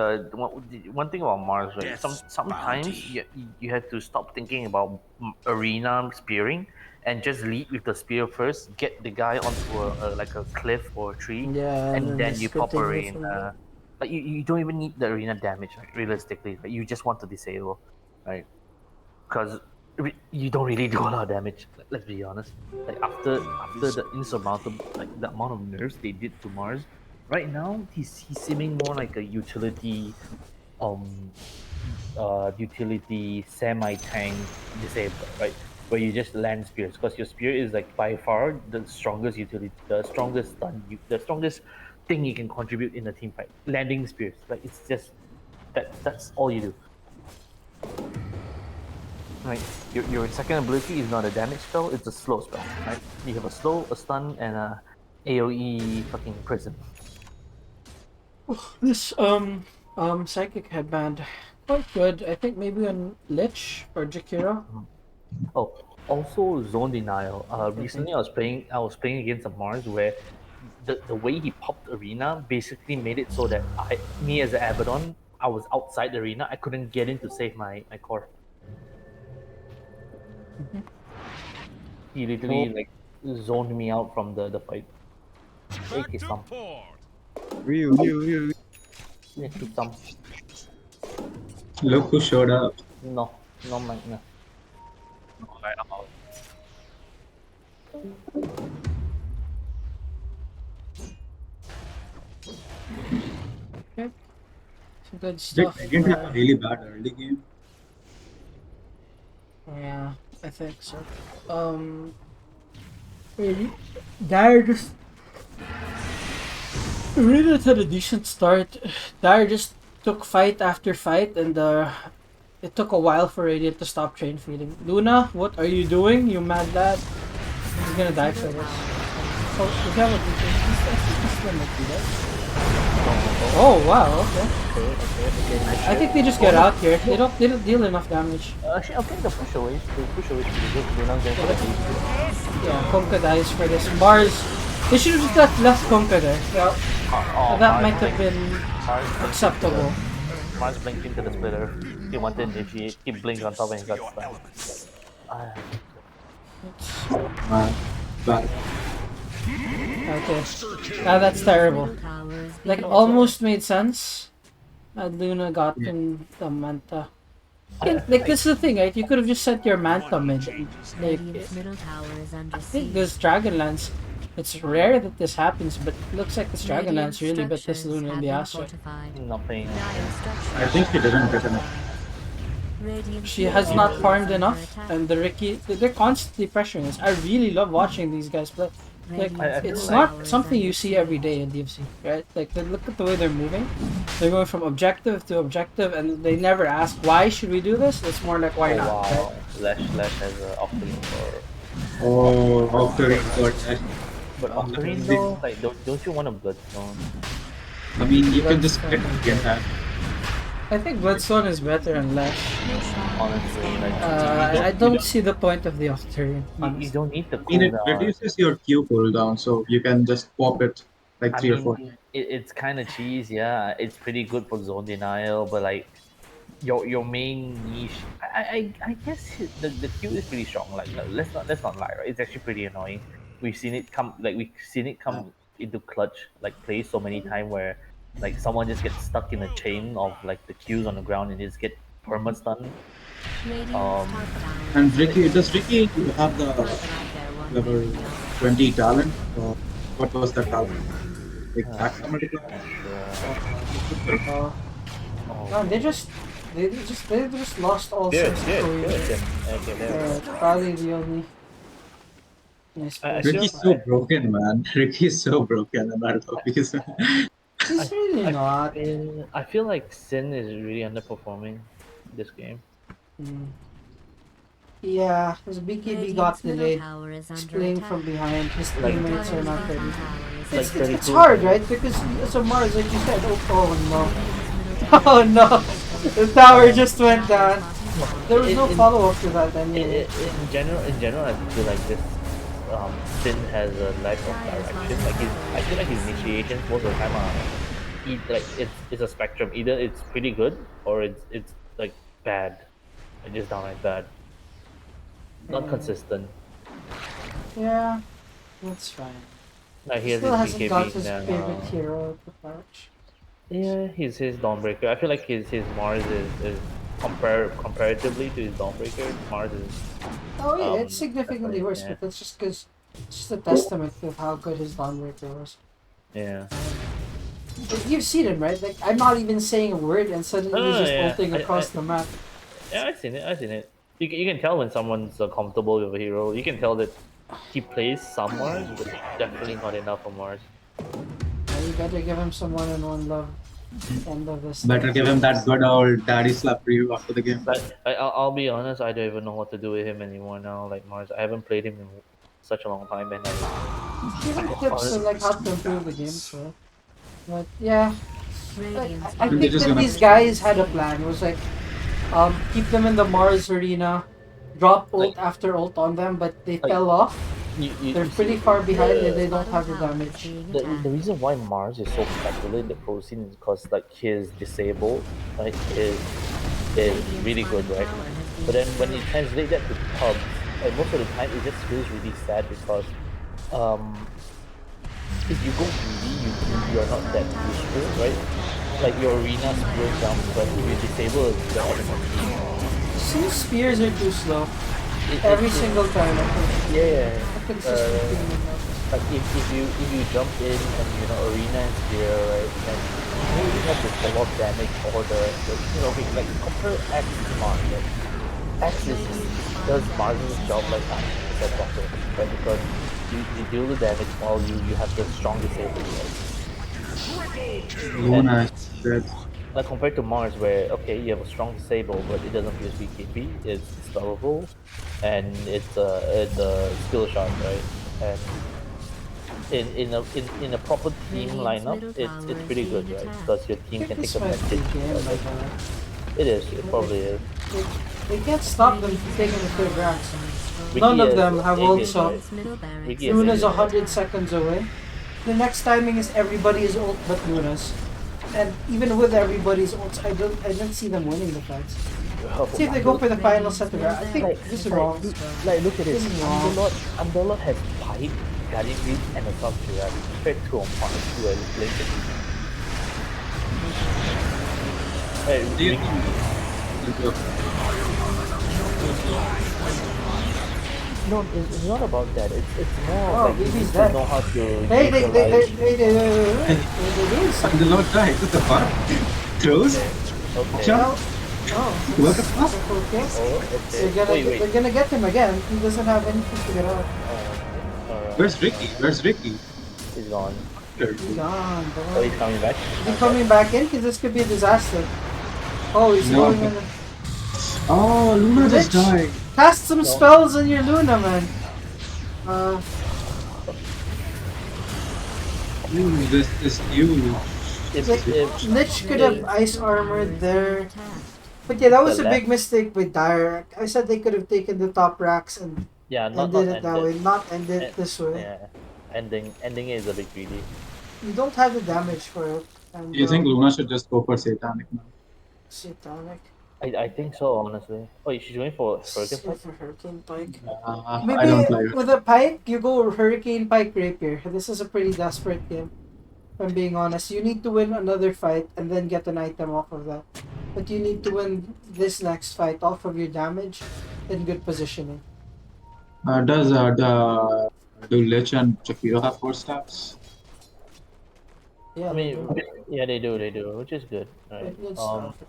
one thing about Mars, right? Sometimes you have to stop thinking about arena spearing and just lead with the spear first. Get the guy onto like a cliff or a tree,
yeah, and
and then
just
you pop
continue from there.
arena. Like you don't even need the arena damage, like, realistically. Like, you just want to disable, right? Because you don't really do a lot of damage. Let's be honest. Like after the insurmountable, like the amount of nerfs they did to Mars, right now he's seeming more like a utility, utility semi tank disabler, right? Where you just land spears, because your spear is like by far the strongest utility, the strongest the strongest thing you can contribute in a team fight. Landing spears, like it's just that's all you do. Right, your second ability is not a damage spell; it's a slow spell. Right, you have a slow, a stun, and a AOE fucking prison.
This psychic headband, quite good. I think maybe on Lich or Jakiro.
Oh, also zone denial. Recently I was playing against a Mars where the way he popped arena basically made it so that me as an Abaddon, I was outside the arena. I couldn't get in to save my core. He literally like zoned me out from the fight. AK stomp. Yeah, he stomp.
Look who showed up.
No, no, man, no. No, I'm out.
Okay, some good
Did
stuff.
Legend have a really bad early game?
Yeah, I think so. Maybe Dire just Radiant had a decent start. Dire just took fight after fight, and it took a while for Radiant to stop train feeding. Luna, what are you doing? You mad lad? He's gonna die for this. Oh, we have a he's gonna do that. Oh wow, okay.
Okay.
I think they just get out here. They don't deal enough damage.
Actually, okay, the push away. The push away is pretty good. They're not going for the AD.
Yeah, Konka dies for this. Mars, they should have just left Konka there. Well, that might have been acceptable.
Mars blinked into the splitter. He wanted to initiate. He blinked on top and he got stunned.
Bad.
Okay. That's terrible.
Middle tower is
Like,
being
almost made sense. Luna got in the Manta. Like, this is the thing, right? You could have just sent your Manta mid. Like,
Radiant's middle tower is under
I think
siege.
this Dragonlance, it's rare that this happens, but it looks like this
Radiant
Dragonlance really bit this
structures
Luna in
have
the
been
ass.
fortified.
Nothing.
Dire structures
I think she didn't get enough.
Radiant's
She has
middle
not
tower is
farmed
under
enough,
attack.
and the Ricky, they're constantly pressuring us. I really love watching these guys play. Like,
I feel
it's
like-
not something you see every day in DFC, right? Like, look at the way they're moving. They're going from objective to objective, and they never ask, why should we do this? It's more like, why
Oh,
not,
wow.
right?
Lash has an Octarine for.
Oh, Octarine got that.
But Octarine though, like, don't you want a Bloodstone?
I mean, you can just get that.
I think Bloodstone is better and less.
Honestly, like.
I don't see the point of the Octarine.
You don't need the
I mean, it
cooldown.
reduces your Q cooldown, so you can just pop it like
I
3 or 4.
mean, it's kind of cheese, yeah. It's pretty good for zone denial, but like your main niche, I guess the Q is pretty strong. Like let's not lie, right? It's actually pretty annoying. We've seen it come into clutch like plays so many times where like someone just gets stuck in a chain of like the Qs on the ground and just get perma stun.
Radiant's
Um,
top tower
And
is
Ricky, does Ricky have the
under attack.
level 20 talent? Or what was that talent? Like axe multiplier?
Oh,
Oh,
no, they just lost all
good,
sense of
good,
cohesion.
good. Okay, there.
Probably the only nice
I
place.
Ricky's so broken, man. Ricky's so broken in that because
He's really not.
I feel like Sin is really underperforming this game.
Mm. Yeah, his BKB
Radiant's
got
middle
delayed.
tower is
He's
under
playing
attack.
from behind. His
Like-
teammates are not ready.
Like
It's
32.
hard, right? Because as a Mars, like you said, oh no. Oh no! The tower just went down. There was no
In-
follow-up to that anyway.
In general, I feel like this Sin has a lack of direction. Like I feel like his initiations most of the time are, it's a spectrum. Either it's pretty good or it's like bad, like just downright bad. Not consistent.
Yeah, that's fine.
Like he has
Still
his
hasn't got
BKB
his
now.
favorite hero to patch.
Yeah, he's his Dawnbreaker. I feel like his Mars is comparatively to his Dawnbreaker. Mars is
Oh yeah,
Um,
it's significantly
definitely,
worse,
yeah.
but that's just because it's just a testament of how good his Dawnbreaker was.
yeah.
But you've seen him, right? Like, I'm not even saying a word and suddenly
No,
he's
no,
just
yeah.
ulting across the map.
Yeah, I've seen it. I've seen it. You can tell when someone's comfortable with a hero. You can tell that he plays some Mars, but definitely not enough for Mars.
Yeah, you better give him some one-on-one love. End of this.
better give him that good old daddy slap review after the game.
But I'll be honest, I don't even know what to do with him anymore now. Like Mars, I haven't played him in such a long time, and
Give him tips on like how to improve the game, so. But yeah,
Radiant's
I
They're
think
just
that
gonna-
these guys had a plan. It was like, keep them in the Mars arena, drop ult after ult on them, but they fell off. They're pretty far behind and they don't have the damage.
The reason why Mars is so popular in the pro scene is because like his disable right is really good, right? But then when you translate that to pubs, like most of the time it just feels really sad because if you go greedy, you are not that useful, right? Like your arena spear jumps, but if you disable the enemy,
Some spears are too slow. Every single time, I think.
yeah.
Consistently.
Like if you jump in and arena and spear, right, and you really have the follow-up damage or the okay, like compare X to Mars, right? X does Mars' job like 90% better, right? Because you deal the damage while you have the strong disable, right?
Luna is dead.
Like compared to Mars, where okay, you have a strong disable, but it doesn't use BKB, it's spellable, and it's a skill shot, right? And in a proper team
Radiant's
lineup,
middle
it's
tower is
pretty good,
being
right?
attacked.
Because your
I
team
think
can take
this
the
might be a
message.
game like
It is. It probably is.
they can't stop them from taking the third round.
Ricky
None of
has
them have
Aegis,
ult up.
right?
Radiant's middle barracks
Ricky
is
has
Luna's
Aegis,
100 seconds away. The next timing is everybody's ult but Luna's. And even with everybody's ults, I don't see them winning the fights. See if they go for the final set of round. I think this is wrong.
Look at
This
it.
is wrong.
Underlord has Pipe, Guardian Reach, and a Sub Giraffe. Straight 2 on 5. You are playing the Hey,
Do you
Ricky,
think?
no, it's not about that. It's more
Oh,
like you
BB's
need to
dead.
know how to
Hey, they
utilize.
do something.
The Lord died. What the fuck? Close?
Okay.
Jump?
Oh,
What the fuck?
okay.
Oh, okay. Wait.
They're gonna get him again. He doesn't have anything to get out.
Alright.
Where's Ricky? Where's Ricky?
He's gone.
He's gone.
Oh, he's coming back.
Is he coming back in? Because this could be a disaster. Oh, he's
No.
going in.
Oh, Luna just
Rich.
died.
Cast some spells on your Luna, man.
This is you.
If
Lich could have ice armored there. But yeah, that was a
The
big mistake with Dire. I said they could have taken the top racks and
yeah, not
ended it
end
that way, not end it
end-
this way.
Yeah, ending it is a bit greedy.
You don't have the damage for it. And,
You think Luna should just go for Satanic now?
Satanic.
I think so, honestly. Oh, she's going for Hurricane
Go
Pike?
for Hurricane Pike.
I
Maybe
don't like it.
with a pike, you go Hurricane Pike Rapier. This is a pretty desperate game. If I'm being honest. You need to win another fight and then get an item off of that. But you need to win this next fight off of your damage and good positioning.
Do Lich and Shakiro have 4 stabs?
Yeah,
I mean, yeah, they do, which is good, right?
Good stuff at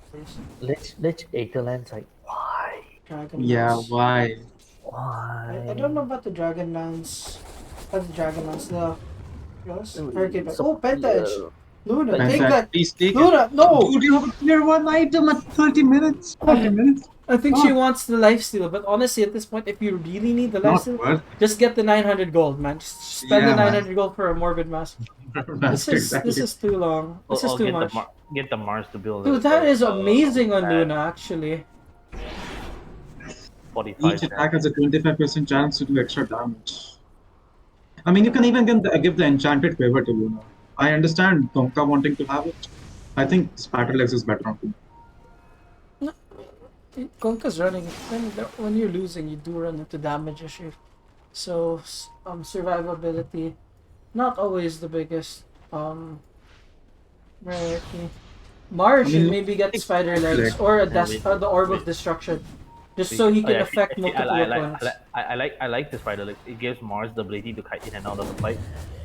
least.
Let's Aetherland's like, why?
Dragon
Yeah,
Lance.
why?
Why?
I don't know about the Dragon Lance. Not the Dragon Lance, the yes? Hurricane Pike.
So-
Oh, Penta Edge. Luna,
In
take
fact,
that.
please take
Luna,
it.
no!
Dude, you have a clear 1 item at 30 minutes. 40 minutes.
I think she
Oh.
wants the lifesteal, but honestly, at this point, if you really need the
Not
lifesteal,
worth
just get the 900 gold, man. Just spend the
Yeah, man.
900 gold for a Morbid Mask.
That's
This is too long. This is
Or
too
get
much.
get the Mars to build
Dude,
it.
that is
Uh,
amazing on
uh,
Luna, actually.
45.
Each attack has a 25% chance to do extra damage. I mean, you can even give the enchanted favor to Luna. I understand Tonka wanting to have it. I think Spatterlegs is better on Luna.
Konka's running. When you're losing, you do run into damage issue. So, survivability, not always the biggest priority. Mars should maybe get Spider Legs or the Orb of Destruction. Just so he can affect multiple opponents.
I like the spider legs. It gives Mars the ability to kite in and out of the fight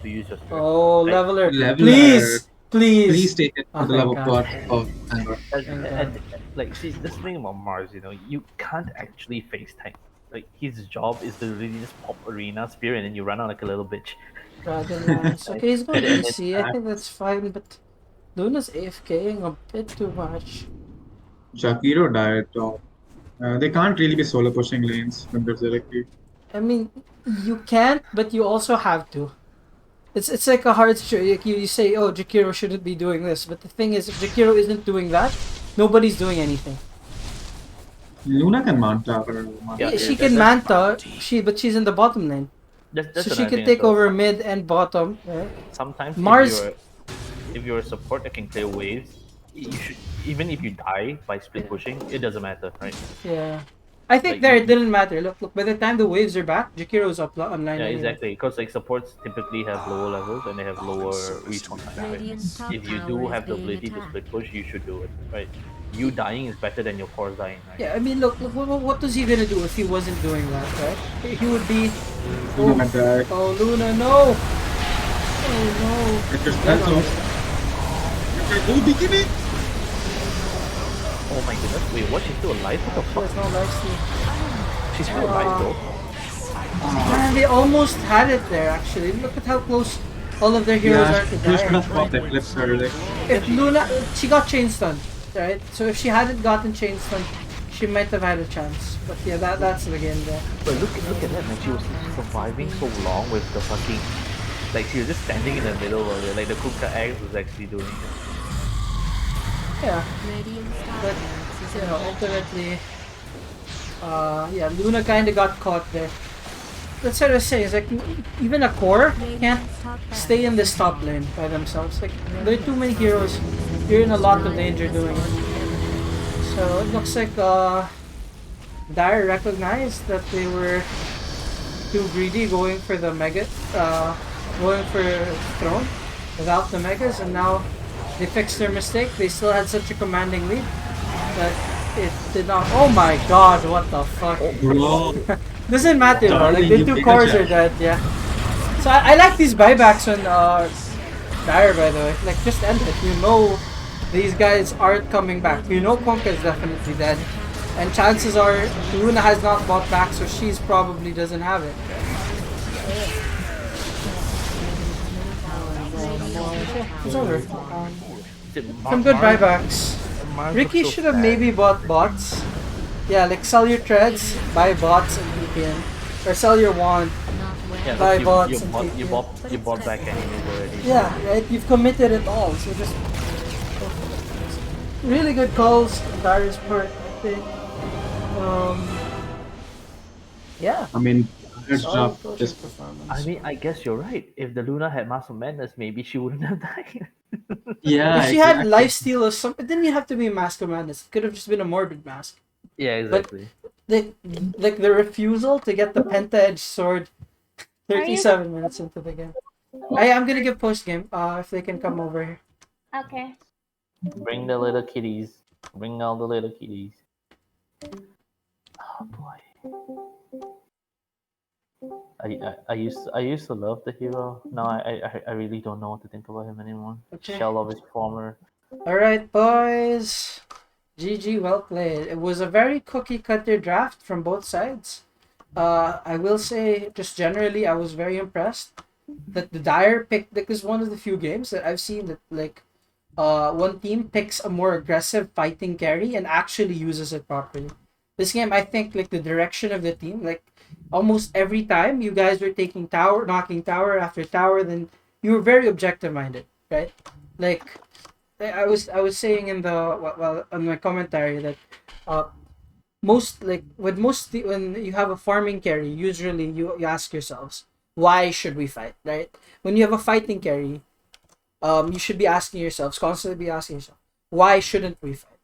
to use your spirit.
Oh,
Like,
leveler.
Leveler.
Please! Please!
Please take it
Oh,
for the love of
thank
God.
God.
Oh, thank God.
and, like, see, this thing about Mars, you can't actually face tank. Like, his job is to really just pop arena spear and then you run out like a little bitch.
Dragon Lance. Okay, he's going
And-
AC. I think that's fine, but Luna's AFKing a bit too much.
Shakiro died. They can't really be solo pushing lanes when there's Zereki.
I mean, you can't, but you also have to. It's like a hard situation. Like you say, oh, Jakiro shouldn't be doing this, but the thing is, if Jakiro isn't doing that, nobody's doing anything.
Luna can manta her.
Yeah,
Yeah,
she
that's-
can manta, but she's in the bottom lane,
That's
so she
another
can
thing
take
as well.
over mid and bottom. Right?
Sometimes
Mars-
if you're a support that can clear waves, you should, even if you die by split pushing, it doesn't matter, right?
Yeah, I think
Like,
there it didn't matter. Look. By the time the waves are back, Jakiro's up online.
Yeah,
anyway.
exactly. Because like supports typically have lower levels and they have lower respawn time.
Radiant's top
Right? If you
tower
do
is
have the
being
ability to
attacked.
split push, you should do it, right? You dying is better than your core dying, right?
Yeah, I mean, look what was he gonna do if he wasn't doing that, right? He would be.
Luna died.
Oh, Luna, no! Oh no!
It just that's off. Oh, give it!
Oh my goodness! Wait, what? She's still alive? What the
She
fuck?
has no lifesteal.
She's still alive though.
Man, they almost had it there, actually. Look at how close all of their heroes
Yeah,
are to
she should have
die.
popped Eclipse early.
If Luna, she got chain stunned, right? So if she hadn't gotten chain stunned, she might have had a chance. But yeah, that's the game there.
But look at that, man. She was surviving so long with the fucking Like she was just standing in the middle of it. Like the Kuka X was actually doing it.
Yeah,
Radiant's top
but
barracks is
you
under
know,
attack.
ultimately, yeah, Luna kind of got caught there. That's what I was saying. Is like even a core can't
Radiant's top
stay in
barracks
this
is
top
low.
lane by themselves. Like there are too many
Radiant's top
heroes.
barracks has
You're
been
in a lot of
destroyed.
danger doing it.
Destroyed.
So it looks like Dire recognized that they were too greedy going for the mega, going for throne without the megas, and now they fixed their mistake. They still had such a commanding lead that it did not. Oh my god! What the fuck?
Bro,
Doesn't matter, bro. Like
darling,
the
you
two
made a
cores are
jab.
dead. Yeah. So I like these buybacks when Dire, by the way. Like just end it. You know, these guys aren't coming back. You know, Konka is definitely dead. And chances are Luna has not bought back, so she's probably doesn't have it. It's over.
Is it
Some good
Mars?
buybacks.
Mars was
Ricky
so
should have
sad.
maybe bought bots. Yeah, like sell your treads, buy bots and VPN. Or sell your wand,
Not well.
Yeah,
buy
because
bots and VPN.
you bought back anyways already.
Yeah, right? You've committed it all, so just really good calls on Darius' part, I think. Yeah,
I mean, heads
solid
up.
coaching
Just
performance.
I mean, I guess you're right. If the Luna had Master Madness, maybe she wouldn't have died.
If
yeah,
she had
exactly.
lifesteal or something, it didn't have to be a Mask of Madness. It could have just been a Morbid Mask.
Yeah,
But
exactly.
the like the refusal to get the Penta Edge Sword
Are you
37 minutes into the game. I'm gonna give post game. If they can come over here.
okay?
Bring the little kitties. Bring all the little kitties. Oh boy. I used to love the hero. Now I really don't know what to think about him anymore.
Okay.
Shell of his former.
All right, boys. GG, well played. It was a very cookie cutter draft from both sides. I will say, just generally, I was very impressed that the Dire pick. Like, this is one of the few games that I've seen that like, one team picks a more aggressive fighting carry and actually uses it properly. This game, I think, like the direction of the team, like almost every time you guys were taking tower, knocking tower after tower, then you were very objective minded, right? Like I was saying in the well on my commentary that uh most like with most when you have a farming carry, usually you ask yourselves why should we fight, right? When you have a fighting carry, you should be asking yourselves, constantly be asking yourself, why shouldn't we fight?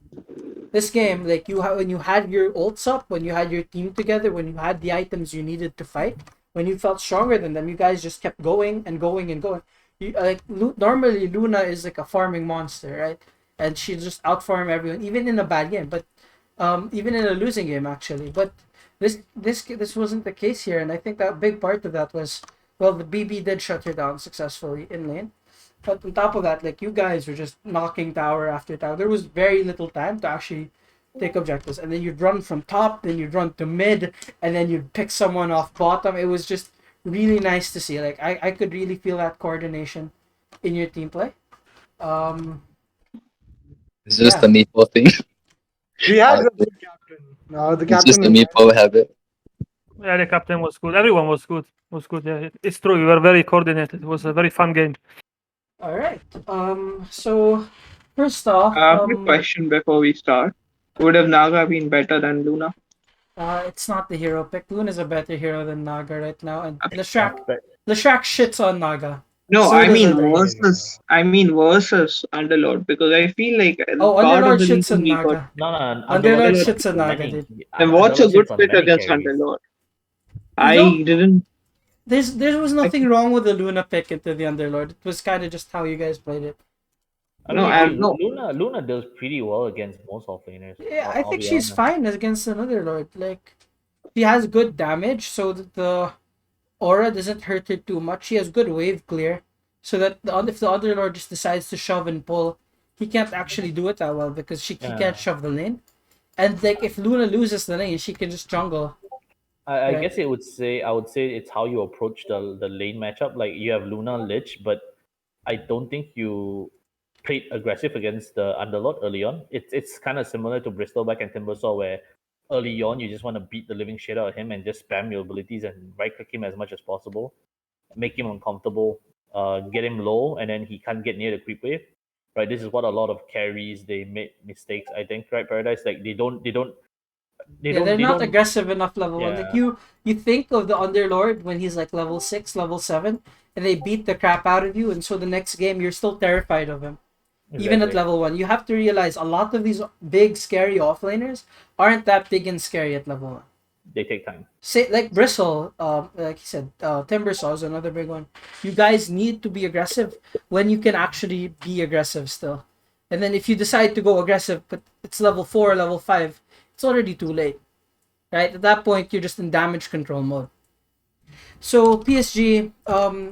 This game, like when you had your ults up, when you had your team together, when you had the items you needed to fight, when you felt stronger than them, you guys just kept going and going and going. You like normally Luna is like a farming monster, right? And she just outfarm everyone, even in a bad game, but even in a losing game actually. But this wasn't the case here, and I think that big part of that was well, the BB did shut her down successfully in lane. But on top of that, like you guys were just knocking tower after tower. There was very little time to actually take objectives, and then you'd run from top, then you'd run to mid, and then you'd pick someone off bottom. It was just really nice to see. Like I could really feel that coordination in your team play. Um,
It's just
yeah.
a meatball thing.
We had a
Honestly.
good captain. The
It's just
captain
a
was
meatball habit.
Yeah, the captain was good. Everyone was good. Was good. Yeah, it's true. We were very coordinated. It was a very fun game.
All right. So first off,
Quick question before we start. Would have Naga been better than Luna?
it's not the hero pick. Loon is a better hero than Naga right now, and
But
Leshrac shits on Naga.
No,
So
I
does
mean
Underlord.
versus Underlord, because I feel like
Oh,
part of
Underlord
the
shits
reason
on
we got
Naga.
no,
Underlord
Underlord
shits
shits
on
on
Naga,
many.
dude.
then what's a
Underlord
good
shits on
pick
many
against
carries.
Underlord?
You know,
I didn't.
there was nothing wrong with the Luna pick into the Underlord. It was kind of just how you guys played it.
I
No,
mean,
I
hey,
no.
Luna does pretty well against most offlaners.
Yeah, I
I'll
think
be
she's
honest.
fine against an Underlord. Like, she has good damage, so that the aura doesn't hurt her too much. She has good wave clear, so that if the Underlord just decides to shove and pull, he can't actually do it that well because he can't
Yeah.
shove the lane. And like if Luna loses the lane, she can just jungle.
I
Right?
guess I would say it's how you approach the lane matchup. Like you have Luna Lich, but I don't think you played aggressive against the Underlord early on. It's kind of similar to Bristleback and Timbersaw, where early on you just want to beat the living shit out of him and just spam your abilities and right click him as much as possible, make him uncomfortable, get him low, and then he can't get near the creep wave. Right, this is what a lot of carries they made mistakes. I think, right, ParadisE, like they don't
Yeah, they're
they
not
don't.
aggressive enough level 1. Like
Yeah,
you think of the Underlord when he's like level 6, level 7, and they beat the crap out of you, and so the next game you're still terrified of him. Even at
exactly.
level 1. You have to realize a lot of these big, scary offlaners aren't that big and scary at level 1.
They take time.
Say, like Bristle, like he said, Timbersaw is another big one. You guys need to be aggressive when you can actually be aggressive still. And then if you decide to go aggressive, but it's level 4, level 5, it's already too late. Right? At that point, you're just in damage control mode. So PSG,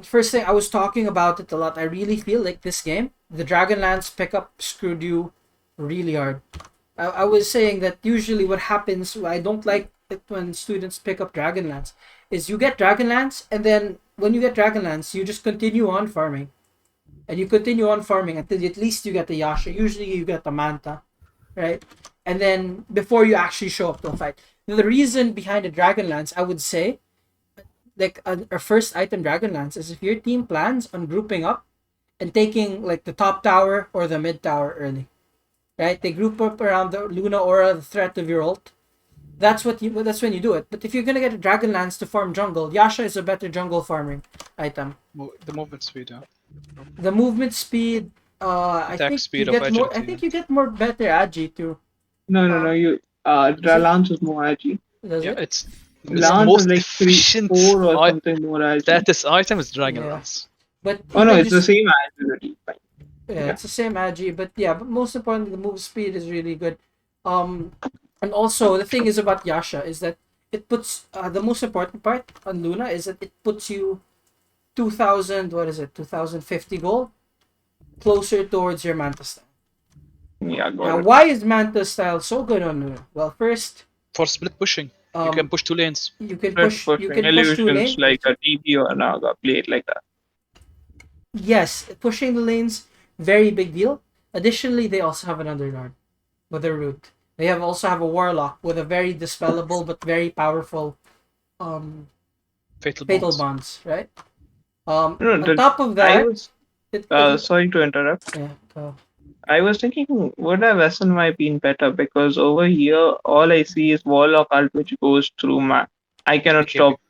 first thing I was talking about it a lot. I really feel like this game, the Dragonlance pickup screwed you really hard. I was saying that usually what happens, I don't like it when students pick up Dragonlance, is you get Dragonlance, and then when you get Dragonlance, you just continue on farming. And you continue on farming until at least you get the Yasha. Usually you get the Manta, right? And then before you actually show up to a fight. Now, the reason behind the Dragonlance, I would say, like our first item Dragonlance, is if your team plans on grouping up and taking like the top tower or the mid tower early, right? They group up around the Luna Aura, the threat of your ult. That's when you do it. But if you're gonna get a Dragonlance to farm jungle, Yasha is a better jungle farming item.
The movement speed, yeah.
The movement speed, I
Attack
think
speed
you
of
get more. I
agility,
think you get more better agi too.
No. You Lance is more agi.
Does
Yeah,
it?
it's
Lance
most
is like
efficient
3, 4 or
I-
something more agi.
status item is Dragon
Yeah.
Lance.
But
Oh no,
even
it's the
just-
same agility.
Yeah, it's the same agi, but most importantly, the move speed is really good. And also the thing is about Yasha is that it puts the most important part on Luna is that it puts you 2050 gold closer towards your Manta style.
Yeah,
Now,
got it.
why is Manta style so good on Luna? Well, first,
For split pushing, you can push 2 lanes.
you can
First
push. You can push two
illusions
lanes.
like a TP or a Naga, play it like that.
Yes, pushing the lanes, very big deal. Additionally, they also have another Lord with a root. They also have a Warlock with a very dispellable but very powerful
Fatal
fatal
bonds.
bonds, right?
No,
On top of that,
sorry to interrupt.
yeah, go.
I was thinking, would have SNY been better? Because over here, all I see is Warlock ult, which goes through my. I cannot
BKB.
stop.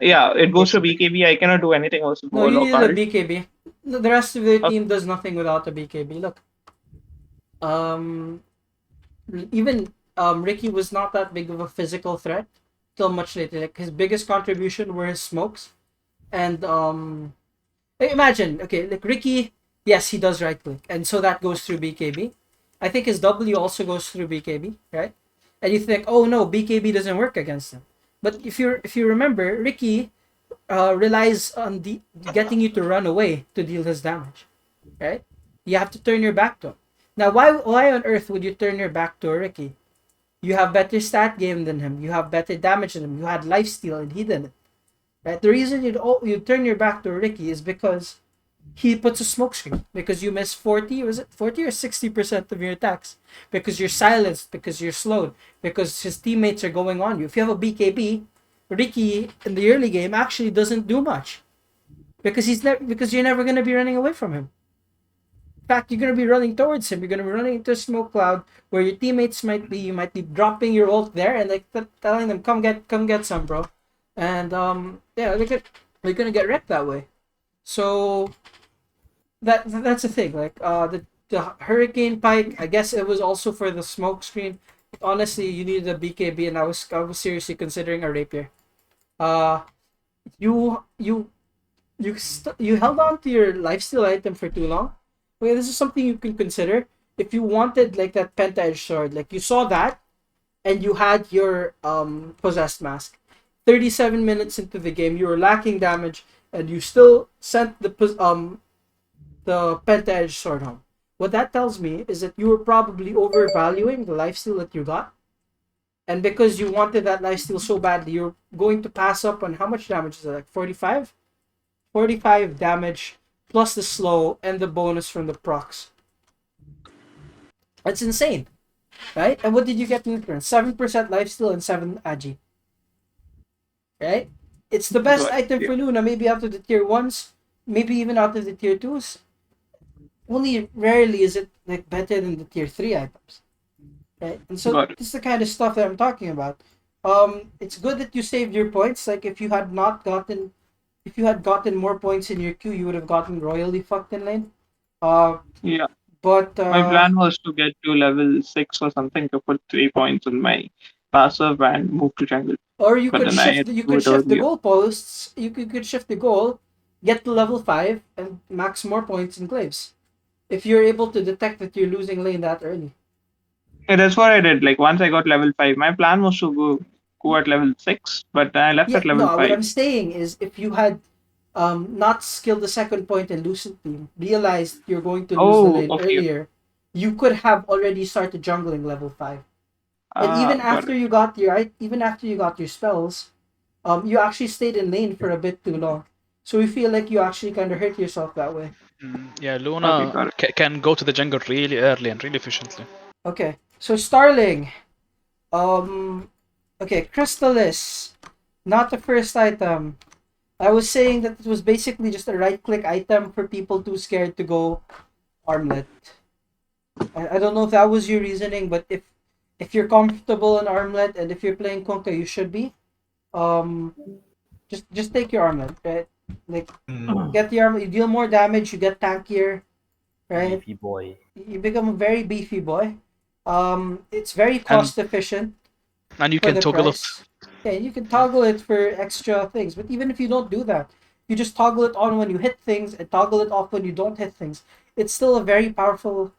Yeah, it goes to
Goes to
BKB. I cannot do anything else with
No, you
Warlock
need a
ult.
BKB. No, the rest of the
Okay.
team does nothing without a BKB. Look, even Ricky was not that big of a physical threat till much later. Like his biggest contribution were his smokes, and imagine, okay, like Ricky, yes, he does right click, and so that goes through BKB. I think his W also goes through BKB, right? And you think, oh no, BKB doesn't work against him. But if you remember, Ricky relies on getting you to run away to deal his damage, right? You have to turn your back to him. Now, why on earth would you turn your back to a Ricky? You have better stat game than him. You have better damage than him. You had lifesteal and he didn't. Right? The reason you turn your back to a Ricky is because he puts a smoke screen. Because you miss 40 or 60% of your attacks. Because you're silenced. Because you're slowed. Because his teammates are going on you. If you have a BKB, Ricky in the early game actually doesn't do much. Because you're never gonna be running away from him. In fact, you're going to be running towards him. You're going to be running into a smoke cloud where your teammates might be. You might be dropping your ult there and like telling them, "Come get some, bro." And they're going to get wrecked that way. So that's the thing. Like the Hurricane Pike, I guess it was also for the smoke screen. Honestly, you needed a BKB, and I was seriously considering a rapier. You held on to your lifesteal item for too long. Okay, this is something you can consider. If you wanted like that penta edge sword, like you saw that, and you had your possessed mask. 37 minutes into the game, you were lacking damage, and you still sent the penta edge sword home. What that tells me is that you were probably overvaluing the lifesteal that you got, and because you wanted that lifesteal so badly, you're going to pass up on how much damage is it? Like 45? 45 damage. Plus the slow and the bonus from the procs. That's insane. Right? And what did you get in return? 7% lifesteal and 7 agi. Right? It's the best
Right,
item
yeah.
for Luna, maybe after the tier 1s. maybe even out of the tier 2s, only rarely is it like better than the tier 3 items. Right? And so
Got it.
this is the kind of stuff that I'm talking about. It's good that you saved your points. Like if you had gotten more points in your queue, you would have gotten royally fucked in lane.
Yeah.
But
My plan was to get to level 6 or something to put 3 points on my passive and move to jungle.
or you
But
could
then I
shift
had
the,
to
you
do
could
it
shift the
earlier.
goalposts. You could shift the goal, get to level 5, and max more points in claves. If you're able to detect that you're losing lane that early.
Yeah, that's what I did. Like once I got level 5, my plan was to go at level 6, but I left
Yeah,
at level
no, what
5.
I'm saying is if you had not skilled the second point and Lucent Team, realized you're going to lose the
Oh,
lane
okay.
earlier, you could have already started jungling level 5. And even
Got
after
it.
you got your spells, you actually stayed in lane for a bit too long. So we feel like you actually kind of hurt yourself that way.
Yeah,
Okay,
Luna
got it.
can go to the jungle really early and really efficiently.
Okay, so Starling, okay, Crystallis, not the first item. I was saying that it was basically just a right-click item for people too scared to go armlet. I don't know if that was your reasoning, but if you're comfortable in armlet and if you're playing Kunkka, you should be. Um, just take your armlet, right? Like get the armlet, you deal more damage, you get tankier, right?
Beefy boy.
You become a very beefy boy. It's very
And
cost efficient
you
for
can
the
toggle it.
price. Yeah, you can toggle it for extra things. But even if you don't do that, you just toggle it on when you hit things and toggle it off when you don't hit things. It's still a very powerful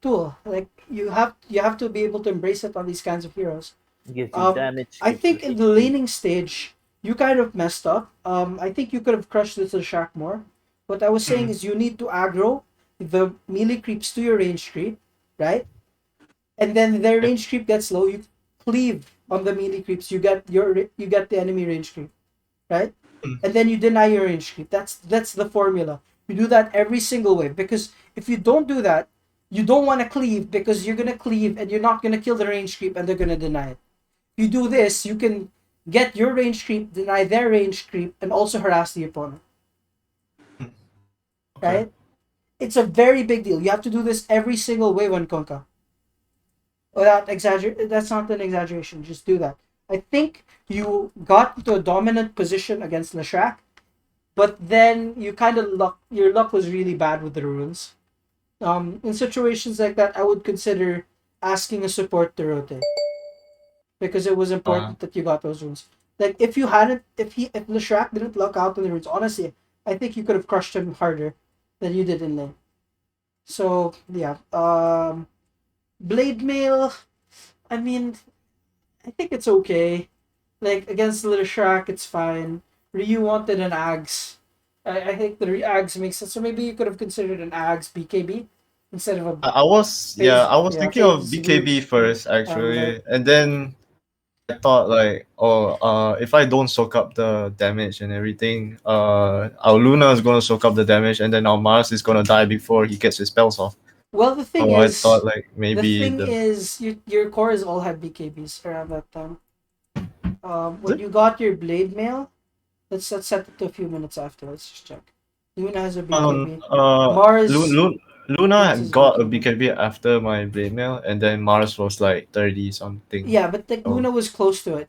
tool. Like you have to be able to embrace it on these kinds of heroes.
Gives you damage.
I
Gives you
think in the
HP.
laning stage, you kind of messed up. I think you could have crushed this Shack more. What I was saying is you need to aggro the melee creeps to your range creep, right? And then their range creep gets low. You cleave on the melee creeps. You get the enemy range creep, right? And then you deny your range creep. That's the formula. You do that every single wave because if you don't do that, you don't want to cleave because you're gonna cleave and you're not gonna kill the range creep and they're gonna deny it. If you do this, you can get your range creep, deny their range creep, and also harass the opponent. Right? It's a very big deal. You have to do this every single wave on Konka. Without exaggerate, that's not an exaggeration. Just do that. I think you got into a dominant position against Lashrak, but then you kind of your luck was really bad with the runes. In situations like that, I would consider asking a support to rotate because it was important that you got those runes. Like if you hadn't, if Lashrak didn't luck out on the runes, honestly, I think you could have crushed him harder than you did in lane. So yeah, Blade Mail. I mean, I think it's okay. Like against Little Shark, it's fine. Ryu wanted an Ags. I think the Ags makes sense. So maybe you could have considered an Ags BKB instead of a
I was
phase.
I was
Yeah,
thinking of
phase root
BKB first
armlet.
actually, and then I thought like, oh, if I don't soak up the damage and everything, our Luna is gonna soak up the damage, and then our Mars is gonna die before he gets his spells off.
Well, the thing
So I
is,
thought like maybe the
your cores all had BKBs around that time. When you got your Blade Mail, let's set it to a few minutes after. Let's just check. Luna has a BKB. Mars
Luna
gets his
got a
BKB.
BKB after my Blade Mail, and then Mars was like 30 something.
Yeah, but like
So,
Luna was close to it.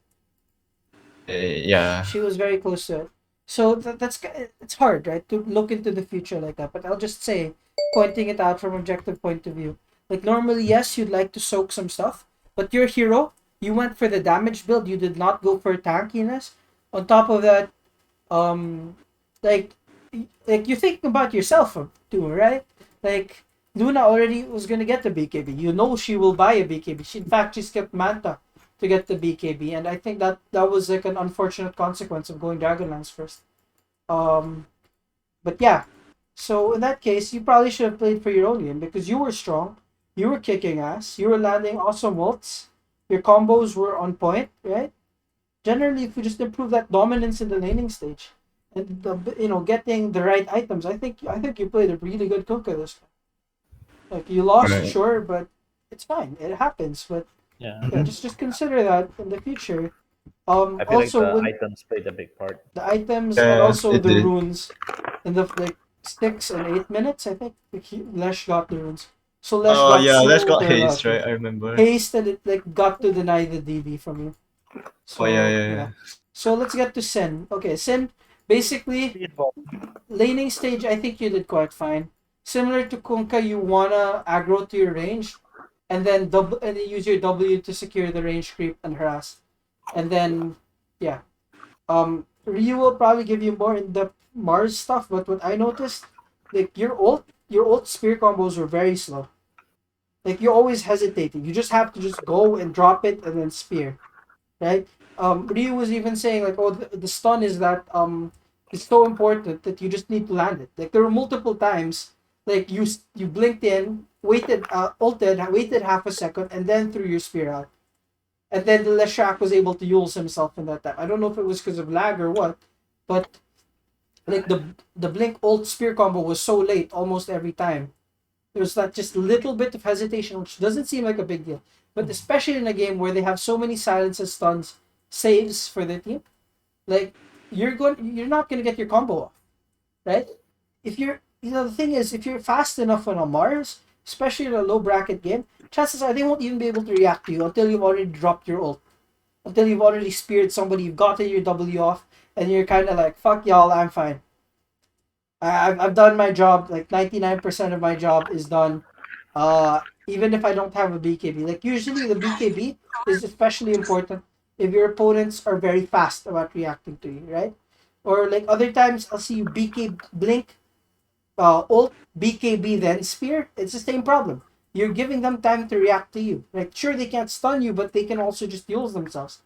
yeah.
She was very close to it. So that's it's hard, right, to look into the future like that. But I'll just say, pointing it out from objective point of view, like normally, yes, you'd like to soak some stuff, but your hero, you went for the damage build. You did not go for tankiness. On top of that, um, like you're thinking about yourself too, right? Like Luna already was gonna get the BKB. You know she will buy a BKB. In fact, she skipped Manta to get the BKB, and I think that was like an unfortunate consequence of going Dragonlance first. But yeah, so in that case, you probably should have played for your own game because you were strong, you were kicking ass, you were landing awesome ults, your combos were on point, right? Generally, if you just improve that dominance in the laning stage, and getting the right items, I think you played a really good Kunkka this time. Like you lost,
Right.
sure, but it's fine. It happens, but
Yeah.
yeah, just consider that in the future.
I feel like
Also
the
when
items played a big part.
the items and
Yeah,
also
it
the
did.
runes, in the like 6 and 8 minutes, I think. Like, Lesh got the runes. So Lesh got
Yeah, let's
so
got
very
haste,
lucky.
right? I remember.
Haste, and it like got to deny the DB from you.
Oh yeah,
So
yeah,
yeah.
yeah.
So let's get to Sin. Okay, Sin, basically
Speedball.
laning stage, I think you did quite fine. Similar to Kunkka, you wanna aggro to your range, and then use your W to secure the range creep and harass, and then yeah. Ryu will probably give you more in the Mars stuff, but what I noticed, like your ult spear combos were very slow. Like you're always hesitating. You just have to just go and drop it and then spear, right? Ryu was even saying like, oh, the stun is that it's so important that you just need to land it. Like there were multiple times, like you blinked in, waited, ulted, waited half a second, and then threw your spear out. And then the Leshak was able to use himself in that time. I don't know if it was because of lag or what, but like the blink ult spear combo was so late almost every time. There's that just little bit of hesitation, which doesn't seem like a big deal. But especially in a game where they have so many silences, stuns, saves for the team, like you're not gonna get your combo off, right? If you're, the thing is, if you're fast enough on a Mars, especially in a low bracket game, chances are they won't even be able to react to you until you've already dropped your ult, until you've already speared somebody, you've gotten your W off, and you're kind of like, fuck y'all, I'm fine. I've done my job. Like 99% of my job is done. Even if I don't have a BKB. Like usually the BKB is especially important if your opponents are very fast about reacting to you, right? Or like other times I'll see you BK blink, ult, BKB then spear. It's the same problem. You're giving them time to react to you. Like sure they can't stun you, but they can also just use themselves.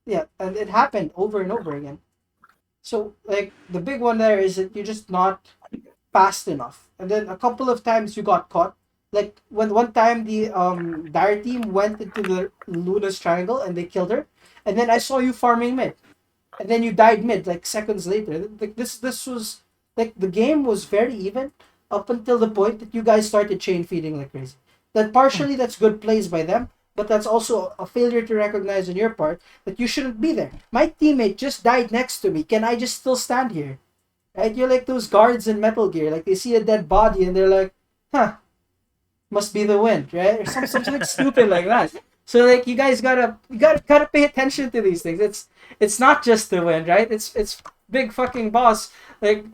Yeah, and it happened over and over again. So like the big one there is that you're just not fast enough. And then a couple of times you got caught. Like when one time the Dire team went into the Luna's triangle and they killed her, and then I saw you farming mid, and then you died mid like seconds later. Like this was like the game was very even up until the point that you guys started chain feeding like crazy. That partially that's good plays by them, but that's also a failure to recognize on your part that you shouldn't be there. My teammate just died next to me. Can I just still stand here? Right? You're like those guards in Metal Gear. Like they see a dead body and they're like, huh, must be the wind, right? Or something stupid like that. So like you guys gotta pay attention to these things. It's not just the wind, right? It's big fucking boss like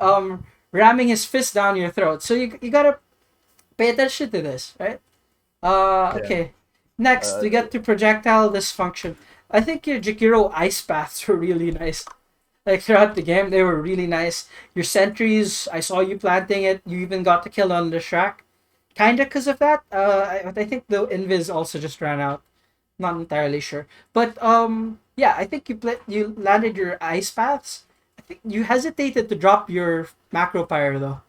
ramming his fist down your throat. So you gotta pay attention to this, right? Okay. Next, we get to projectile dysfunction. I think your Jakiro ice paths were really nice. Like throughout the game, they were really nice. Your sentries, I saw you planting it. You even got the kill on the Shrek. Kinda because of that. I think the invis also just ran out. Not entirely sure, but yeah, I think you landed your ice paths. I think you hesitated to drop your macro pyre though.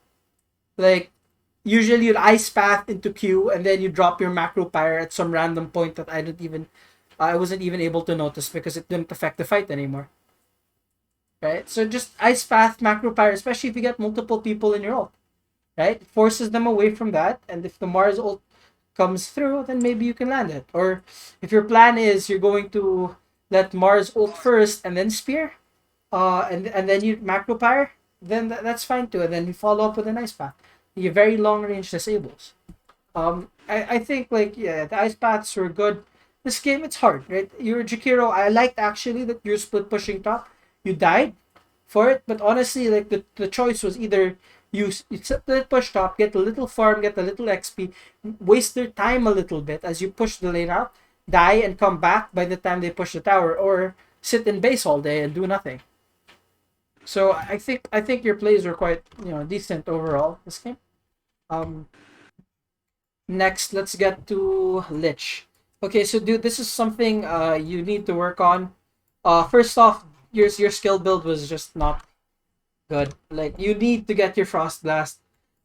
Like usually you'd ice path into Q and then you drop your macro pyre at some random point that I wasn't even able to notice because it didn't affect the fight anymore. Right? So just ice path macro pyre, especially if you get multiple people in your ult. Right? It forces them away from that, and if the Mars ult comes through, then maybe you can land it. Or if your plan is you're going to let Mars ult first and then spear, and then you macro pyre, then that's fine too. And then you follow up with an ice path. You very long range disables. I think like yeah, the ice paths were good. This game it's hard, right? You're Jakiro. I liked actually that you're split pushing top. You died for it, but honestly, like the choice was either you split push top, get a little farm, get a little XP, waste their time a little bit as you push the lane out, die and come back by the time they push the tower, or sit in base all day and do nothing. So I think your plays were quite decent overall this game. Next, let's get to Lich. Okay, so dude, this is something you need to work on. First off, your skill build was just not good. Like you need to get your Frost Blast.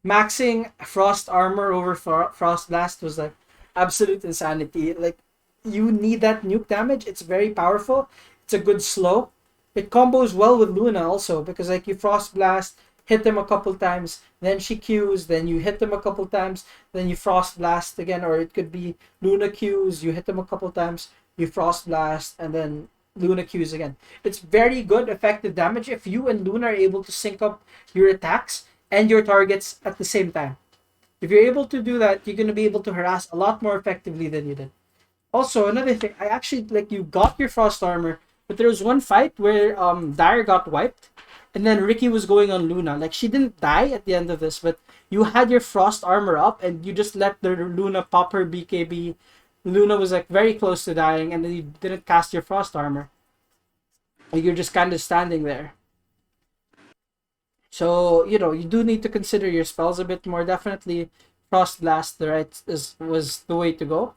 Maxing Frost Armor over Frost Blast was like absolute insanity. Like you need that nuke damage. It's very powerful. It's a good slow. It combos well with Luna also because like you Frost Blast, hit them a couple times, then she Qs, then you hit them a couple times, then you Frost Blast again, or it could be Luna Qs, you hit them a couple times, you Frost Blast, and then Luna Qs again. It's very good effective damage if you and Luna are able to sync up your attacks and your targets at the same time. If you're able to do that, you're going to be able to harass a lot more effectively than you did. Also, another thing, I actually, like, you got your Frost Armor, but there was one fight where Dire got wiped, and then Ricky was going on Luna. Like, she didn't die at the end of this, but you had your Frost Armor up, and you just let the Luna pop her BKB. Luna was, like, very close to dying, and then you didn't cast your Frost Armor. Like, you're just kind of standing there. So, you know, you do need to consider your spells a bit more. Definitely, Frost Blast was the way to go.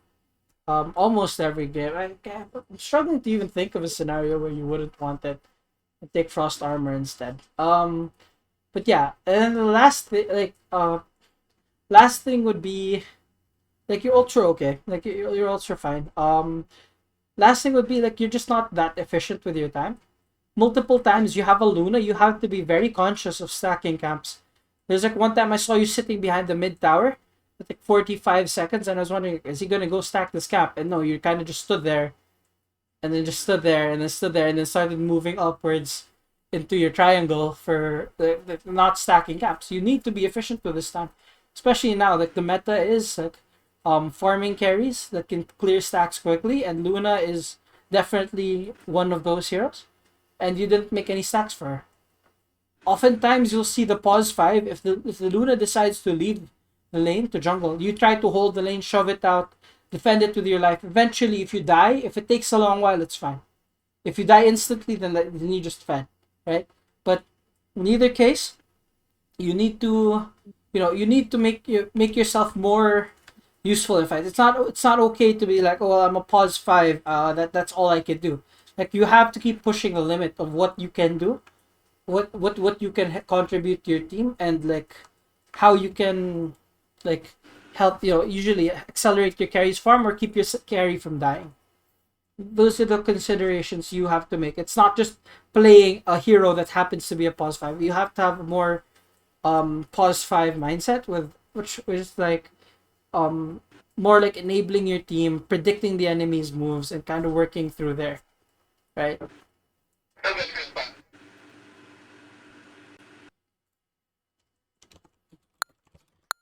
Almost every game. I'm struggling to even think of a scenario where you wouldn't want it and take Frost Armor instead. But yeah, and then the last thing would be like you're ultra okay, like you're ultra fine. Last thing would be like you're just not that efficient with your time. Multiple times you have a Luna, you have to be very conscious of stacking camps. There's like one time I saw you sitting behind the mid tower with like 45 seconds, and I was wondering, is he gonna go stack this camp? And no, you kind of just stood there, and then just stood there, and then stood there, and then started moving upwards into your triangle for the not stacking camps. You need to be efficient with this time, especially now. Like the meta is like farming carries that can clear stacks quickly, and Luna is definitely one of those heroes. And you didn't make any stacks for her. Oftentimes you'll see the pause 5 if the Luna decides to leave the lane to jungle. You try to hold the lane, shove it out, defend it with your life. Eventually, if you die, if it takes a long while, it's fine. If you die instantly, then you just fed, right? But in either case, you need to, make yourself more useful in fights. It's not okay to be like, oh, well, I'm a pause 5. That's all I can do. Like you have to keep pushing the limit of what you can do, what you can contribute to your team, and like how you can like help usually accelerate your carry's farm or keep your carry from dying. Those are the considerations you have to make. It's not just playing a hero that happens to be a pause 5. You have to have a more pause 5 mindset which is like more like enabling your team, predicting the enemy's moves, and kind of working through there. Right.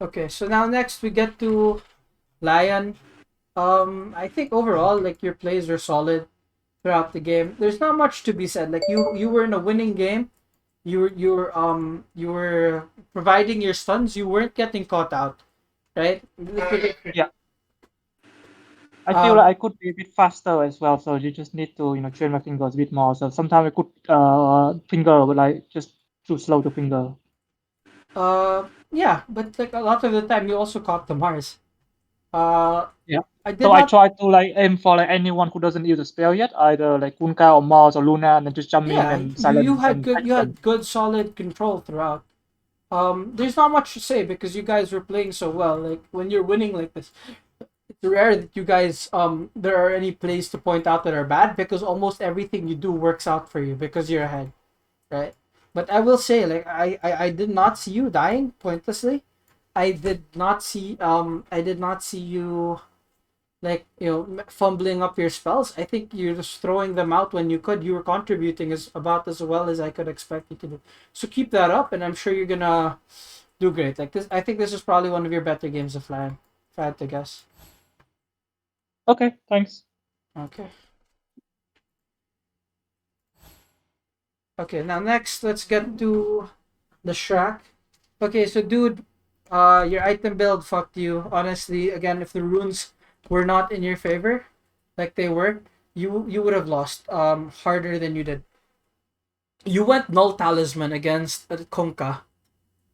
Okay, so now next we get to Lion. I think overall, like your plays are solid throughout the game. There's not much to be said. Like you were in a winning game. You were providing your stuns. You weren't getting caught out, right?
Yeah. I feel like I could be a bit faster as well, so you just need to, train my fingers a bit more. So sometimes I could finger, but like just too slow to finger.
Yeah, but like a lot of the time you also caught the Mars.
Yeah.
I
try to like aim for like anyone who doesn't use a spell yet, either like Kunka or Mars or Luna, and then just jump in and silence.
You had good solid control throughout. There's not much to say because you guys were playing so well. Like when you're winning like this, it's rare that you guys there are any plays to point out that are bad because almost everything you do works out for you because you're ahead, right? But I will say, like I did not see you dying pointlessly. I did not see you like fumbling up your spells. I think you're just throwing them out when you could. You were contributing about as well as I could expect you to do. So keep that up, and I'm sure you're gonna do great. Like this, I think this is probably one of your better games of Lion, if I had to guess.
Okay, thanks.
Okay. Okay, now next, let's get to the Shrek. Okay, so dude, your item build fucked you. Honestly, again, if the runes were not in your favor, like they were, you would have lost harder than you did. You went Null Talisman against Konka.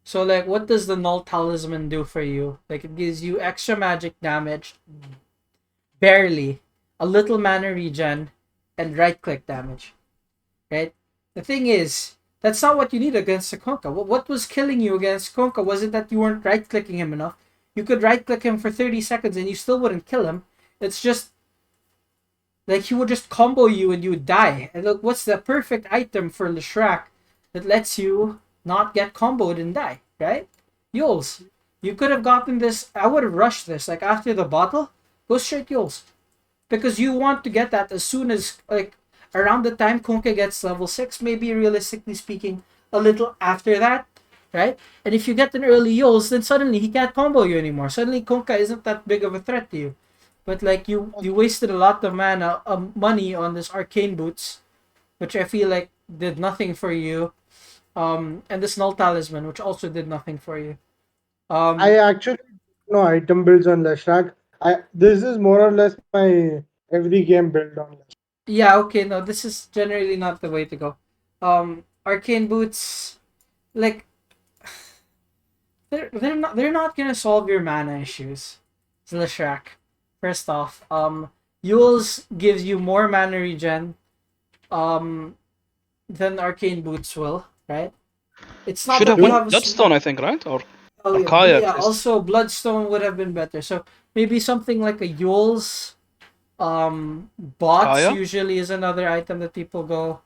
So like, what does the Null Talisman do for you? Like, it gives you extra magic damage, barely, a little mana regen, and right click damage. Right? The thing is, that's not what you need against a Konka. What was killing you against Konka wasn't that you weren't right clicking him enough. You could right click him for 30 seconds and you still wouldn't kill him. It's just like he would just combo you and you would die. And look, what's the perfect item for Leshrac that lets you not get comboed and die, right? Yules. You could have gotten this. I would have rushed this. Like after the bottle, go straight Yules. Because you want to get that as soon as, like, around the time Kunkka gets level 6, maybe realistically speaking, a little after that, right? And if you get an early Yules, then suddenly he can't combo you anymore. Suddenly Kunkka isn't that big of a threat to you. But like you wasted a lot of mana, money on this arcane boots, which I feel like did nothing for you. And this null talisman, which also did nothing for you.
I actually no item builds on Leshrac. This is more or less my every game build on Leshrac.
Yeah, okay, no, this is generally not the way to go. Arcane boots, like they're not gonna solve your mana issues. Leshrac. First off, Yules gives you more mana regen, um, than arcane boots will, right? It's not
Should
that
have
you
won
have a
Bloodstone, I think, right? Or
yeah,
Kaya,
yeah.
at least.
Also, Bloodstone would have been better. So maybe something like a Yules. Bots
Kaya?
usually is another item that people go.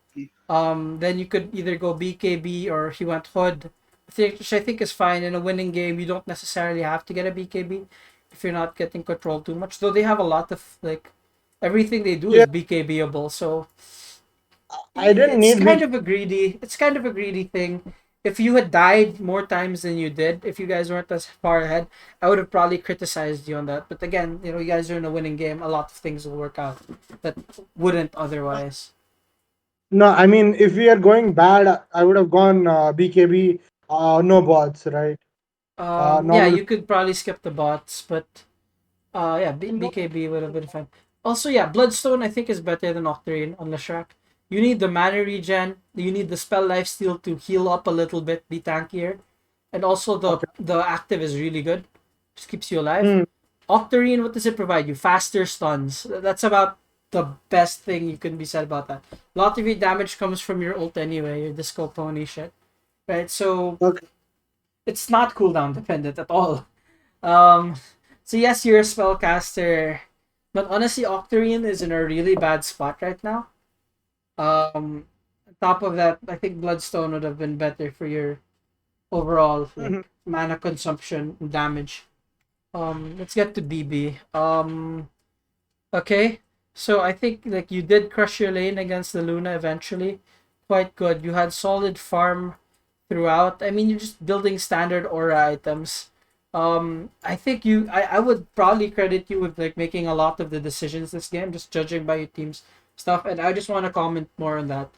Then you could either go BKB or he went Hood, which I think is fine. In a winning game, you don't necessarily have to get a BKB if you're not getting controlled too much. Though they have a lot of like everything they do is
Yeah.
BKBable, so
I didn't
it's
need
kind of a greedy. It's kind of a greedy thing. If you had died more times than you did, if you guys weren't as far ahead, I would have probably criticized you on that. But again, you guys are in a winning game. A lot of things will work out that wouldn't otherwise.
No, I mean if we are going bad, I would have gone BKB. No bots, right?
Yeah,
Normal.
you could probably skip the bots, but yeah, BKB would have been fine. Also, yeah, Bloodstone I think is better than Octarine on Leshrac. You need the mana regen. You need the spell lifesteal to heal up a little bit, be tankier, and also the active is really good. Just keeps you alive.
Hmm.
Octarine, what does it provide you? Faster stuns. That's about the best thing you can be said about that. A lot of your damage comes from your ult anyway, your disco pony shit, right? So
Okay.
it's not cooldown dependent at all. Um, so yes, you're a spellcaster, but honestly, Octarine is in a really bad spot right now. On top of that, I think Bloodstone would have been better for your overall mana consumption and damage. Let's get to BB. Okay, so I think like you did crush your lane against the Luna eventually, quite good. You had solid farm throughout. I mean, you're just building standard aura items. I think I would probably credit you with like making a lot of the decisions this game, just judging by your team's stuff. And I just want to comment more on that.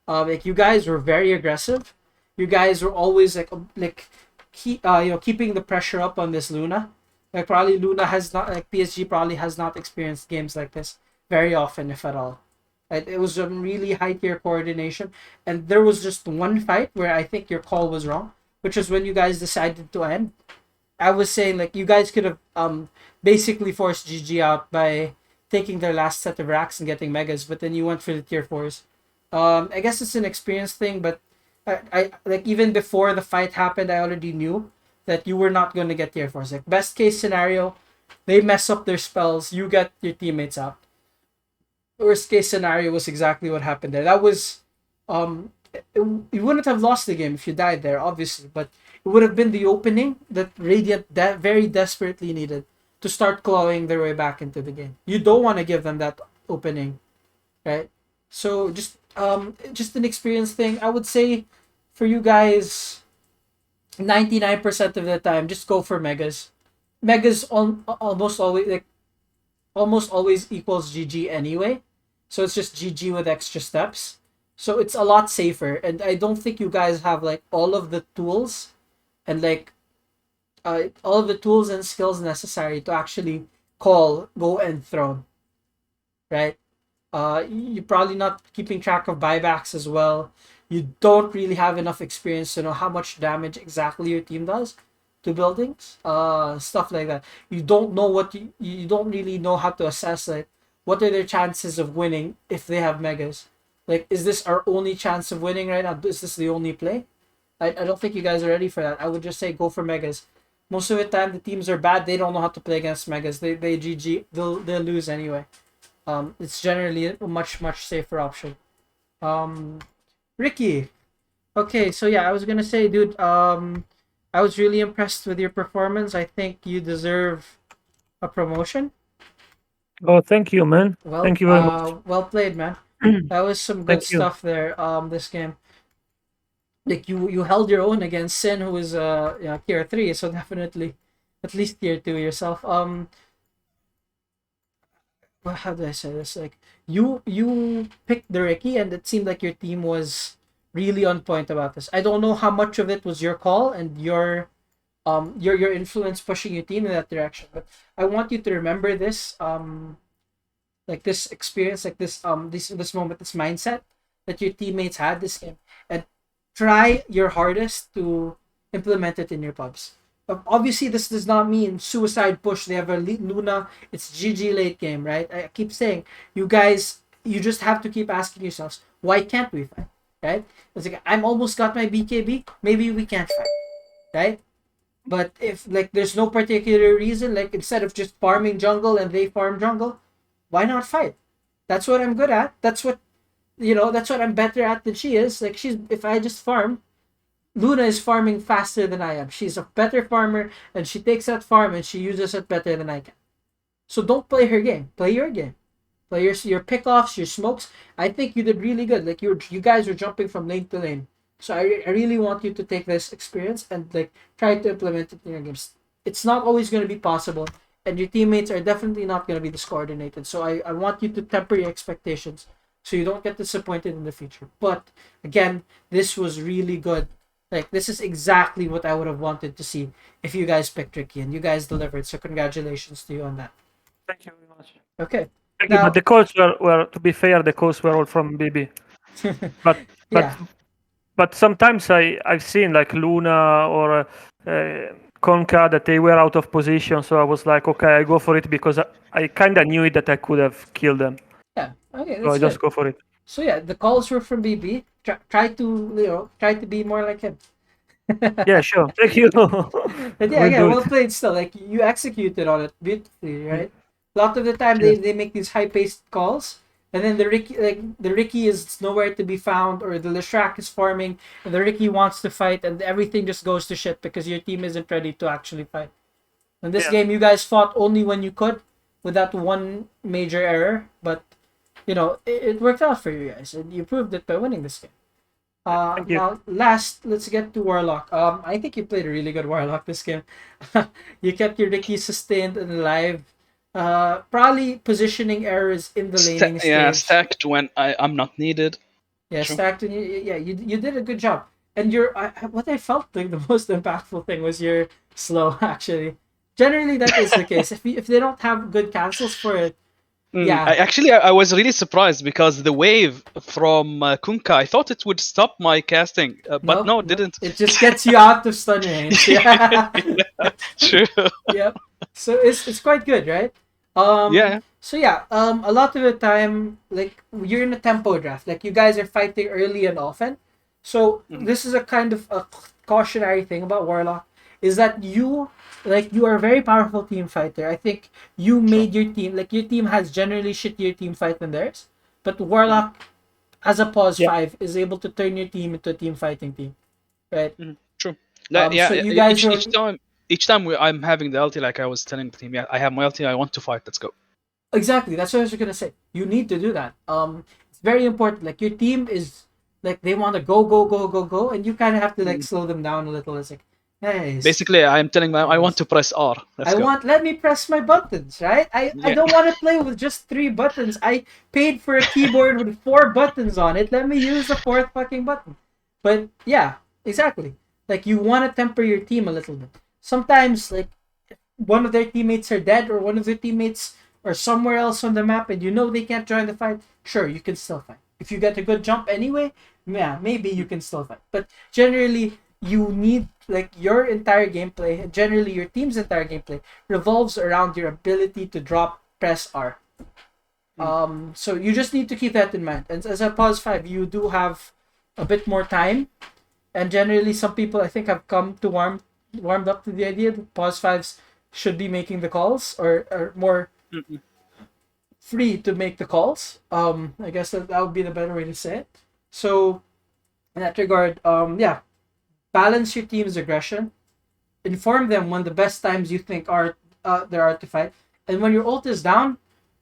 Like you guys were very aggressive. You guys were always keeping the pressure up on this Luna. Like probably Luna has not like PSG probably has not experienced games like this very often, if at all. Right? It was a really high tier coordination, and there was just one fight where I think your call was wrong, which was when you guys decided to end. I was saying like you guys could have basically forced GG out by taking their last set of racks and getting megas, but then you went for the tier 4s. I guess it's an experience thing, but I like even before the fight happened, I already knew that you were not going to get tier 4s. Like best case scenario, they mess up their spells, you get your teammates out. Worst case scenario was exactly what happened there. That was you wouldn't have lost the game if you died there, obviously, but it would have been the opening that Radiant very desperately needed to start clawing their way back into the game. You don't want to give them that opening, right? So just an experience thing. I would say for you guys, 99% of the time, just go for megas. Megas almost always equals GG anyway. So it's just GG with extra steps. So it's a lot safer, and I don't think you guys have like all of the tools and like all of the tools and skills necessary to actually call, go, and throw. Right? You're probably not keeping track of buybacks as well. You don't really have enough experience to know how much damage exactly your team does to buildings. Stuff like that. You don't know you don't really know how to assess like what are their chances of winning if they have megas. Like, is this our only chance of winning right now? Is this the only play? I don't think you guys are ready for that. I would just say go for megas. Most of the time, the teams are bad. They don't know how to play against megas. They GG. They'll lose anyway. It's generally a much safer option. Ricky. Okay, so yeah, I was gonna say, dude. I was really impressed with your performance. I think you deserve a promotion.
Oh, thank you, man.
Well,
Thank you very much.
well played, man. That was some good
Thank you.
stuff there. This game, like you held your own against Sin, who is tier 3, so definitely at least tier 2 yourself. Well, how do I say this? Like you picked the Ricky, and it seemed like your team was really on point about this. I don't know how much of it was your call and your influence pushing your team in that direction, but I want you to remember this like this experience, like this moment, this mindset that your teammates had this game, and try your hardest to implement it in your pubs. Obviously, this does not mean suicide push. They have a Luna. It's GG late game, right? I keep saying, you guys, you just have to keep asking yourselves, why can't we fight, right? It's like, I'm almost got my BKB. Maybe we can't fight, right? But if like there's no particular reason, like instead of just farming jungle and they farm jungle, why not fight? That's what I'm good at. That's what that's what I'm better at than she is. Like if I just farm, Luna is farming faster than I am. She's a better farmer, and she takes that farm and she uses it better than I can. So don't play her game. Play your game. Play your pickoffs, your smokes. I think you did really good. Like you guys were jumping from lane to lane. So I really want you to take this experience and like try to implement it in your games. It's not always going to be possible, and your teammates are definitely not going to be this coordinated. So I want you to temper your expectations so you don't get disappointed in the future. But again, this was really good. Like this is exactly what I would have wanted to see if you guys picked Ricky, and you guys delivered. So congratulations to you on that.
Thank you very much.
Okay.
Thank you,
Now,
but the calls were, to be fair, the calls were all from BB. But
yeah.
but sometimes I've seen like Luna or Conca that they were out of position, so I was like, okay, I go for it because I kind of knew it that I could have killed them.
Yeah. Okay.
So
That's
I just
good.
go for it.
So yeah, the calls were from BB. Try to be more like him.
Yeah, sure. Thank you.
But yeah,
We'll
again,
do
well
it.
played still. Like you executed on it beautifully, right? A lot of the time they make these high paced calls, and then the Ricky is nowhere to be found, or the Leshrac is farming and the Ricky wants to fight, and everything just goes to shit because your team isn't ready to actually fight. In this game, you guys fought only when you could, with that one major error, but it worked out for you guys, and you proved it by winning this game.
Thank you.
Now, let's get to Warlock. I think you played a really good Warlock this game. You kept your Ricky sustained and alive. Probably positioning errors in the laning stage.
Yeah, stacked when I'm not needed.
Yeah,
True.
stacked, and you did a good job. And what I felt like the most impactful thing was your slow. Actually, generally that is the case. If they don't have good cancels for it, yeah.
I was really surprised because the wave from Kunkka, I thought it would stop my casting, but no, it didn't.
It just gets you out of stun range. Yeah.
True.
Yep. So it's quite good, right?
Yeah.
So yeah, a lot of the time, like you're in a tempo draft, like you guys are fighting early and often. So this is a kind of a cautionary thing about Warlock, is that you are a very powerful team fighter. I think you made your team, like your team has generally shittier team fight than theirs, but Warlock as a pause 5 is able to turn your team into a team fighting team, right?
True.
So you guys
each time I'm having the ulti, like I was telling the team, yeah, I have my ulti, I want to fight, let's go.
Exactly, that's what I was gonna say. You need to do that. It's very important. Like your team is like they want to go, and you kind of have to like slow them down a little. It's like, hey.
Basically, I'm telling them I want to press R.
Let me press my buttons, right? I don't want to play with just 3 buttons. I paid for a keyboard with 4 buttons on it. Let me use the 4th fucking button. But yeah, exactly. Like you want to temper your team a little bit. Sometimes like one of their teammates are dead, or one of their teammates are somewhere else on the map, and they can't join the fight. Sure, you can still fight. If you get a good jump anyway, yeah, maybe you can still fight. But generally, you need like your entire gameplay, and generally your team's entire gameplay revolves around your ability to press R. So you just need to keep that in mind. And as a pause 5, you do have a bit more time, and generally some people I think have come to warmed up to the idea that pause 5s should be making the calls, or are more free to make the calls. I guess that would be the better way to say it. So in that regard, balance your team's aggression. Inform them when the best times you think there are to fight. And when your ult is down,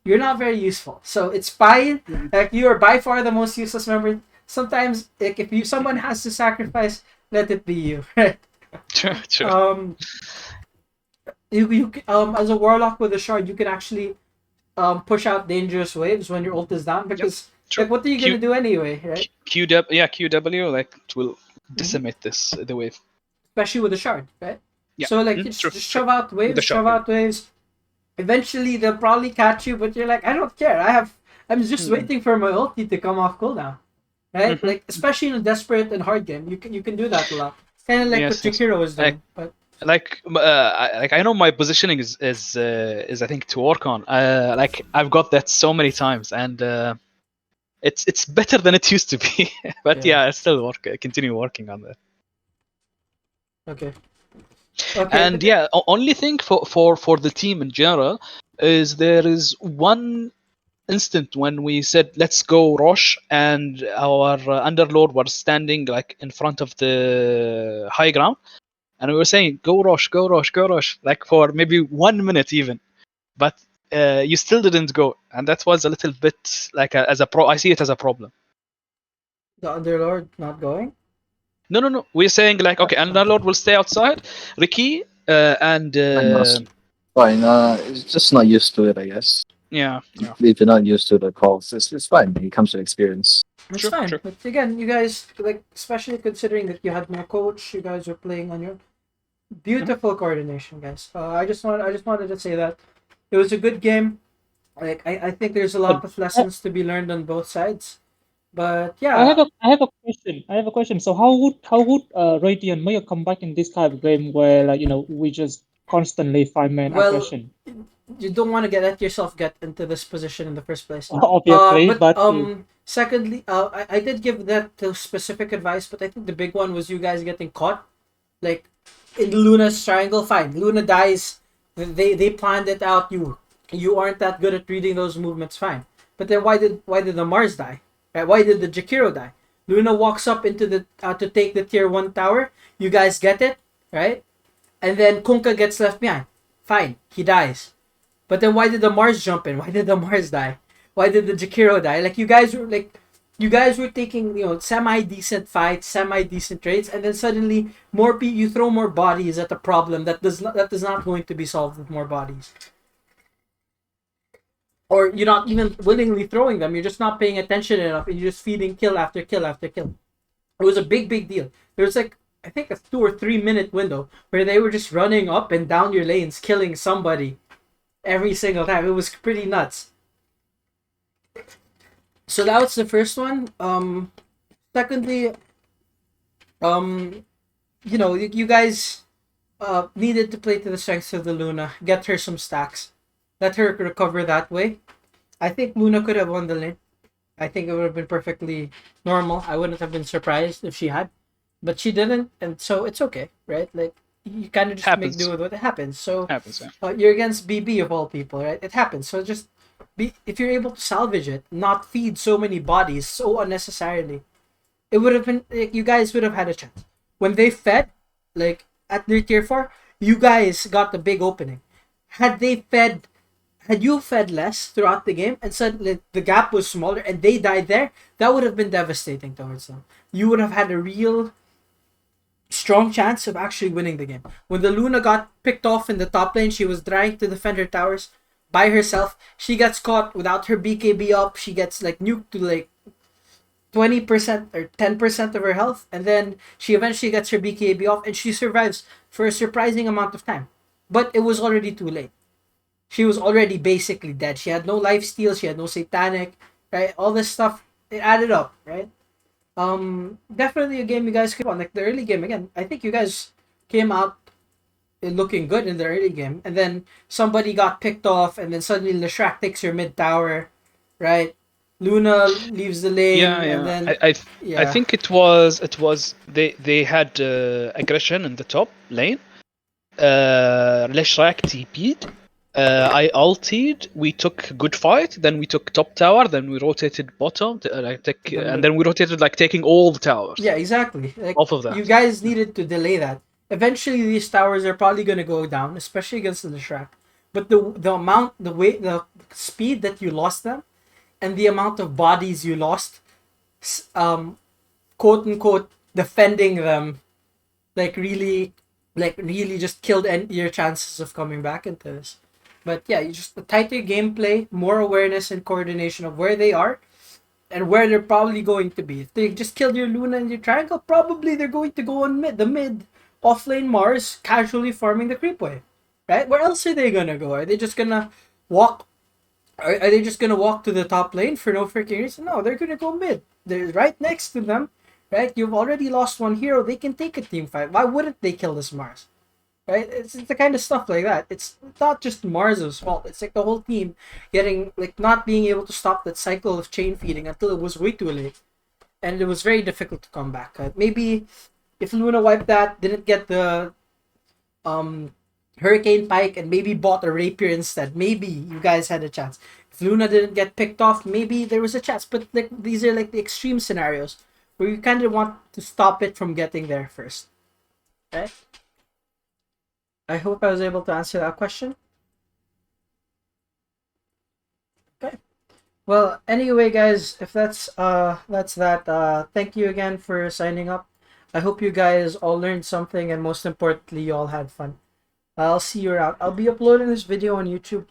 you're not very useful. So it's fine. Like, you are by far the most useless member. Sometimes, like, if someone has to sacrifice, let it be you. Right?
True.
You as a warlock with a shard, you can actually push out dangerous waves when your ult is down, because like, what are you gonna do anyway, right?
QW, like, it will decimate the wave.
Especially with a shard, right?
Yeah.
So like, just shove out waves, shove out waves. Eventually they'll probably catch you, but you're like, I don't care. I'm just waiting for my ulti to come off cooldown, right? Like, especially in a desperate and hard game, you can do that a lot. Kind of like what Jakiro was doing, but.
I know my positioning is I think to work on. Like, I've got that so many times, and it's better than it used to be. But yeah, I still continue working on that.
Okay.
And yeah, only thing for the team in general is there is one instant when we said let's go Rosh, and our underlord was standing like in front of the high ground. And we were saying, go Rosh, go Rosh, go Rosh, like for maybe 1 minute even. But you still didn't go. And that was a little bit like I see it as a problem.
The Underlord not going?
No. We're saying like, okay, Underlord will stay outside. Ricky and...
fine. It's just not used to it, I guess.
Yeah.
If you're not used to the calls, it's fine. It comes to experience.
It's fine. But again, you guys, like, especially considering that you had no coach, you guys were playing on your beautiful coordination, guys. I just wanted to say that it was a good game. Like, I think there's a lot of lessons to be learned on both sides. But yeah,
I have a question. So how would Radiant Mayor come back in this type of game where, like, we just constantly 5-man aggression?
You don't want to let yourself get into this position in the first place.
Obviously, but
secondly, I did give that specific advice, but I think the big one was you guys getting caught, like in Luna's triangle. Fine, Luna dies. They planned it out. You aren't that good at reading those movements. Fine, but then why did the Mars die? Right? Why did the Jakiro die? Luna walks up into the to take the tier 1 tower. You guys get it, right? And then Kunkka gets left behind. Fine, he dies. But then why did the Mars jump in? Why did the Mars die? Why did the Jakiro die? Like, you guys were taking, semi-decent fights, semi-decent trades, and then suddenly you throw more bodies at a problem that is not going to be solved with more bodies. Or you're not even willingly throwing them, you're just not paying attention enough, and you're just feeding kill after kill after kill. It was a big deal. There was like, I think, a 2 or 3 minute window where they were just running up and down your lanes, killing somebody every single time. It was pretty nuts. So that was the first one. Secondly, you guys needed to play to the strengths of the Luna, get her some stacks, let her recover that way. I think Luna could have won the lane. I think it would have been perfectly normal. I wouldn't have been surprised if she had, but she didn't, and so it's okay, right? Like, you kind of just make do with what happens. So you're against BB of all people, right? It happens. So just if you're able to salvage it, not feed so many bodies so unnecessarily, it would have been, like, you guys would have had a chance. When they fed, like at their tier 4, you guys got the big opening. Had you fed less throughout the game and suddenly the gap was smaller and they died there, that would have been devastating towards them. You would have had a real strong chance of actually winning the game. When the Luna got picked off in the top lane, she was trying to defend her towers by herself. She gets caught without her BKB up. She gets like nuked to like 20% or 10% of her health, and then she eventually gets her BKB off and she survives for a surprising amount of time. But it was already too late. She was already basically dead. She had no lifesteal, she had no satanic, right? All this stuff, it added up, right? Definitely a game you guys could won. Like the early game, again, I think you guys came out looking good in the early game, and then somebody got picked off, and then suddenly Leshrac takes your mid tower, right? Luna leaves the lane, and then
I think it was they had aggression in the top lane. Leshrac TP'd. I ulted, we took good fight, then we took top tower, then we rotated bottom, and then we rotated like taking all the towers.
Yeah, exactly. Like,
off of that.
You guys needed to delay that. Eventually, these towers are probably going to go down, especially against the Leshrac. but the amount, the way, the speed that you lost them, and the amount of bodies you lost, quote unquote, defending them, really just killed your chances of coming back into this. But yeah, you just tighter gameplay, more awareness and coordination of where they are and where they're probably going to be. If they just killed your Luna and your Triangle, probably they're going to go on the mid offlane Mars, casually farming the creep wave. Right? Where else are they gonna go? Are they just gonna walk? Are they just gonna walk to the top lane for no freaking reason? No, they're gonna go mid. They're right next to them. Right? You've already lost one hero. They can take a team fight. Why wouldn't they kill this Mars? Right? It's the kind of stuff like that. It's not just Mars's fault. It's like the whole team getting not being able to stop that cycle of chain feeding until it was way too late, and it was very difficult to come back. Maybe if Luna wiped that, didn't get the Hurricane Pike, and maybe bought a Rapier instead, maybe you guys had a chance. If Luna didn't get picked off, maybe there was a chance. But these are the extreme scenarios where you kind of want to stop it from getting there first. Okay? I hope I was able to answer that question. Okay. Well, anyway, guys, if that's that. Thank you again for signing up. I hope you guys all learned something, and most importantly, you all had fun. I'll see you around. I'll be uploading this video on YouTube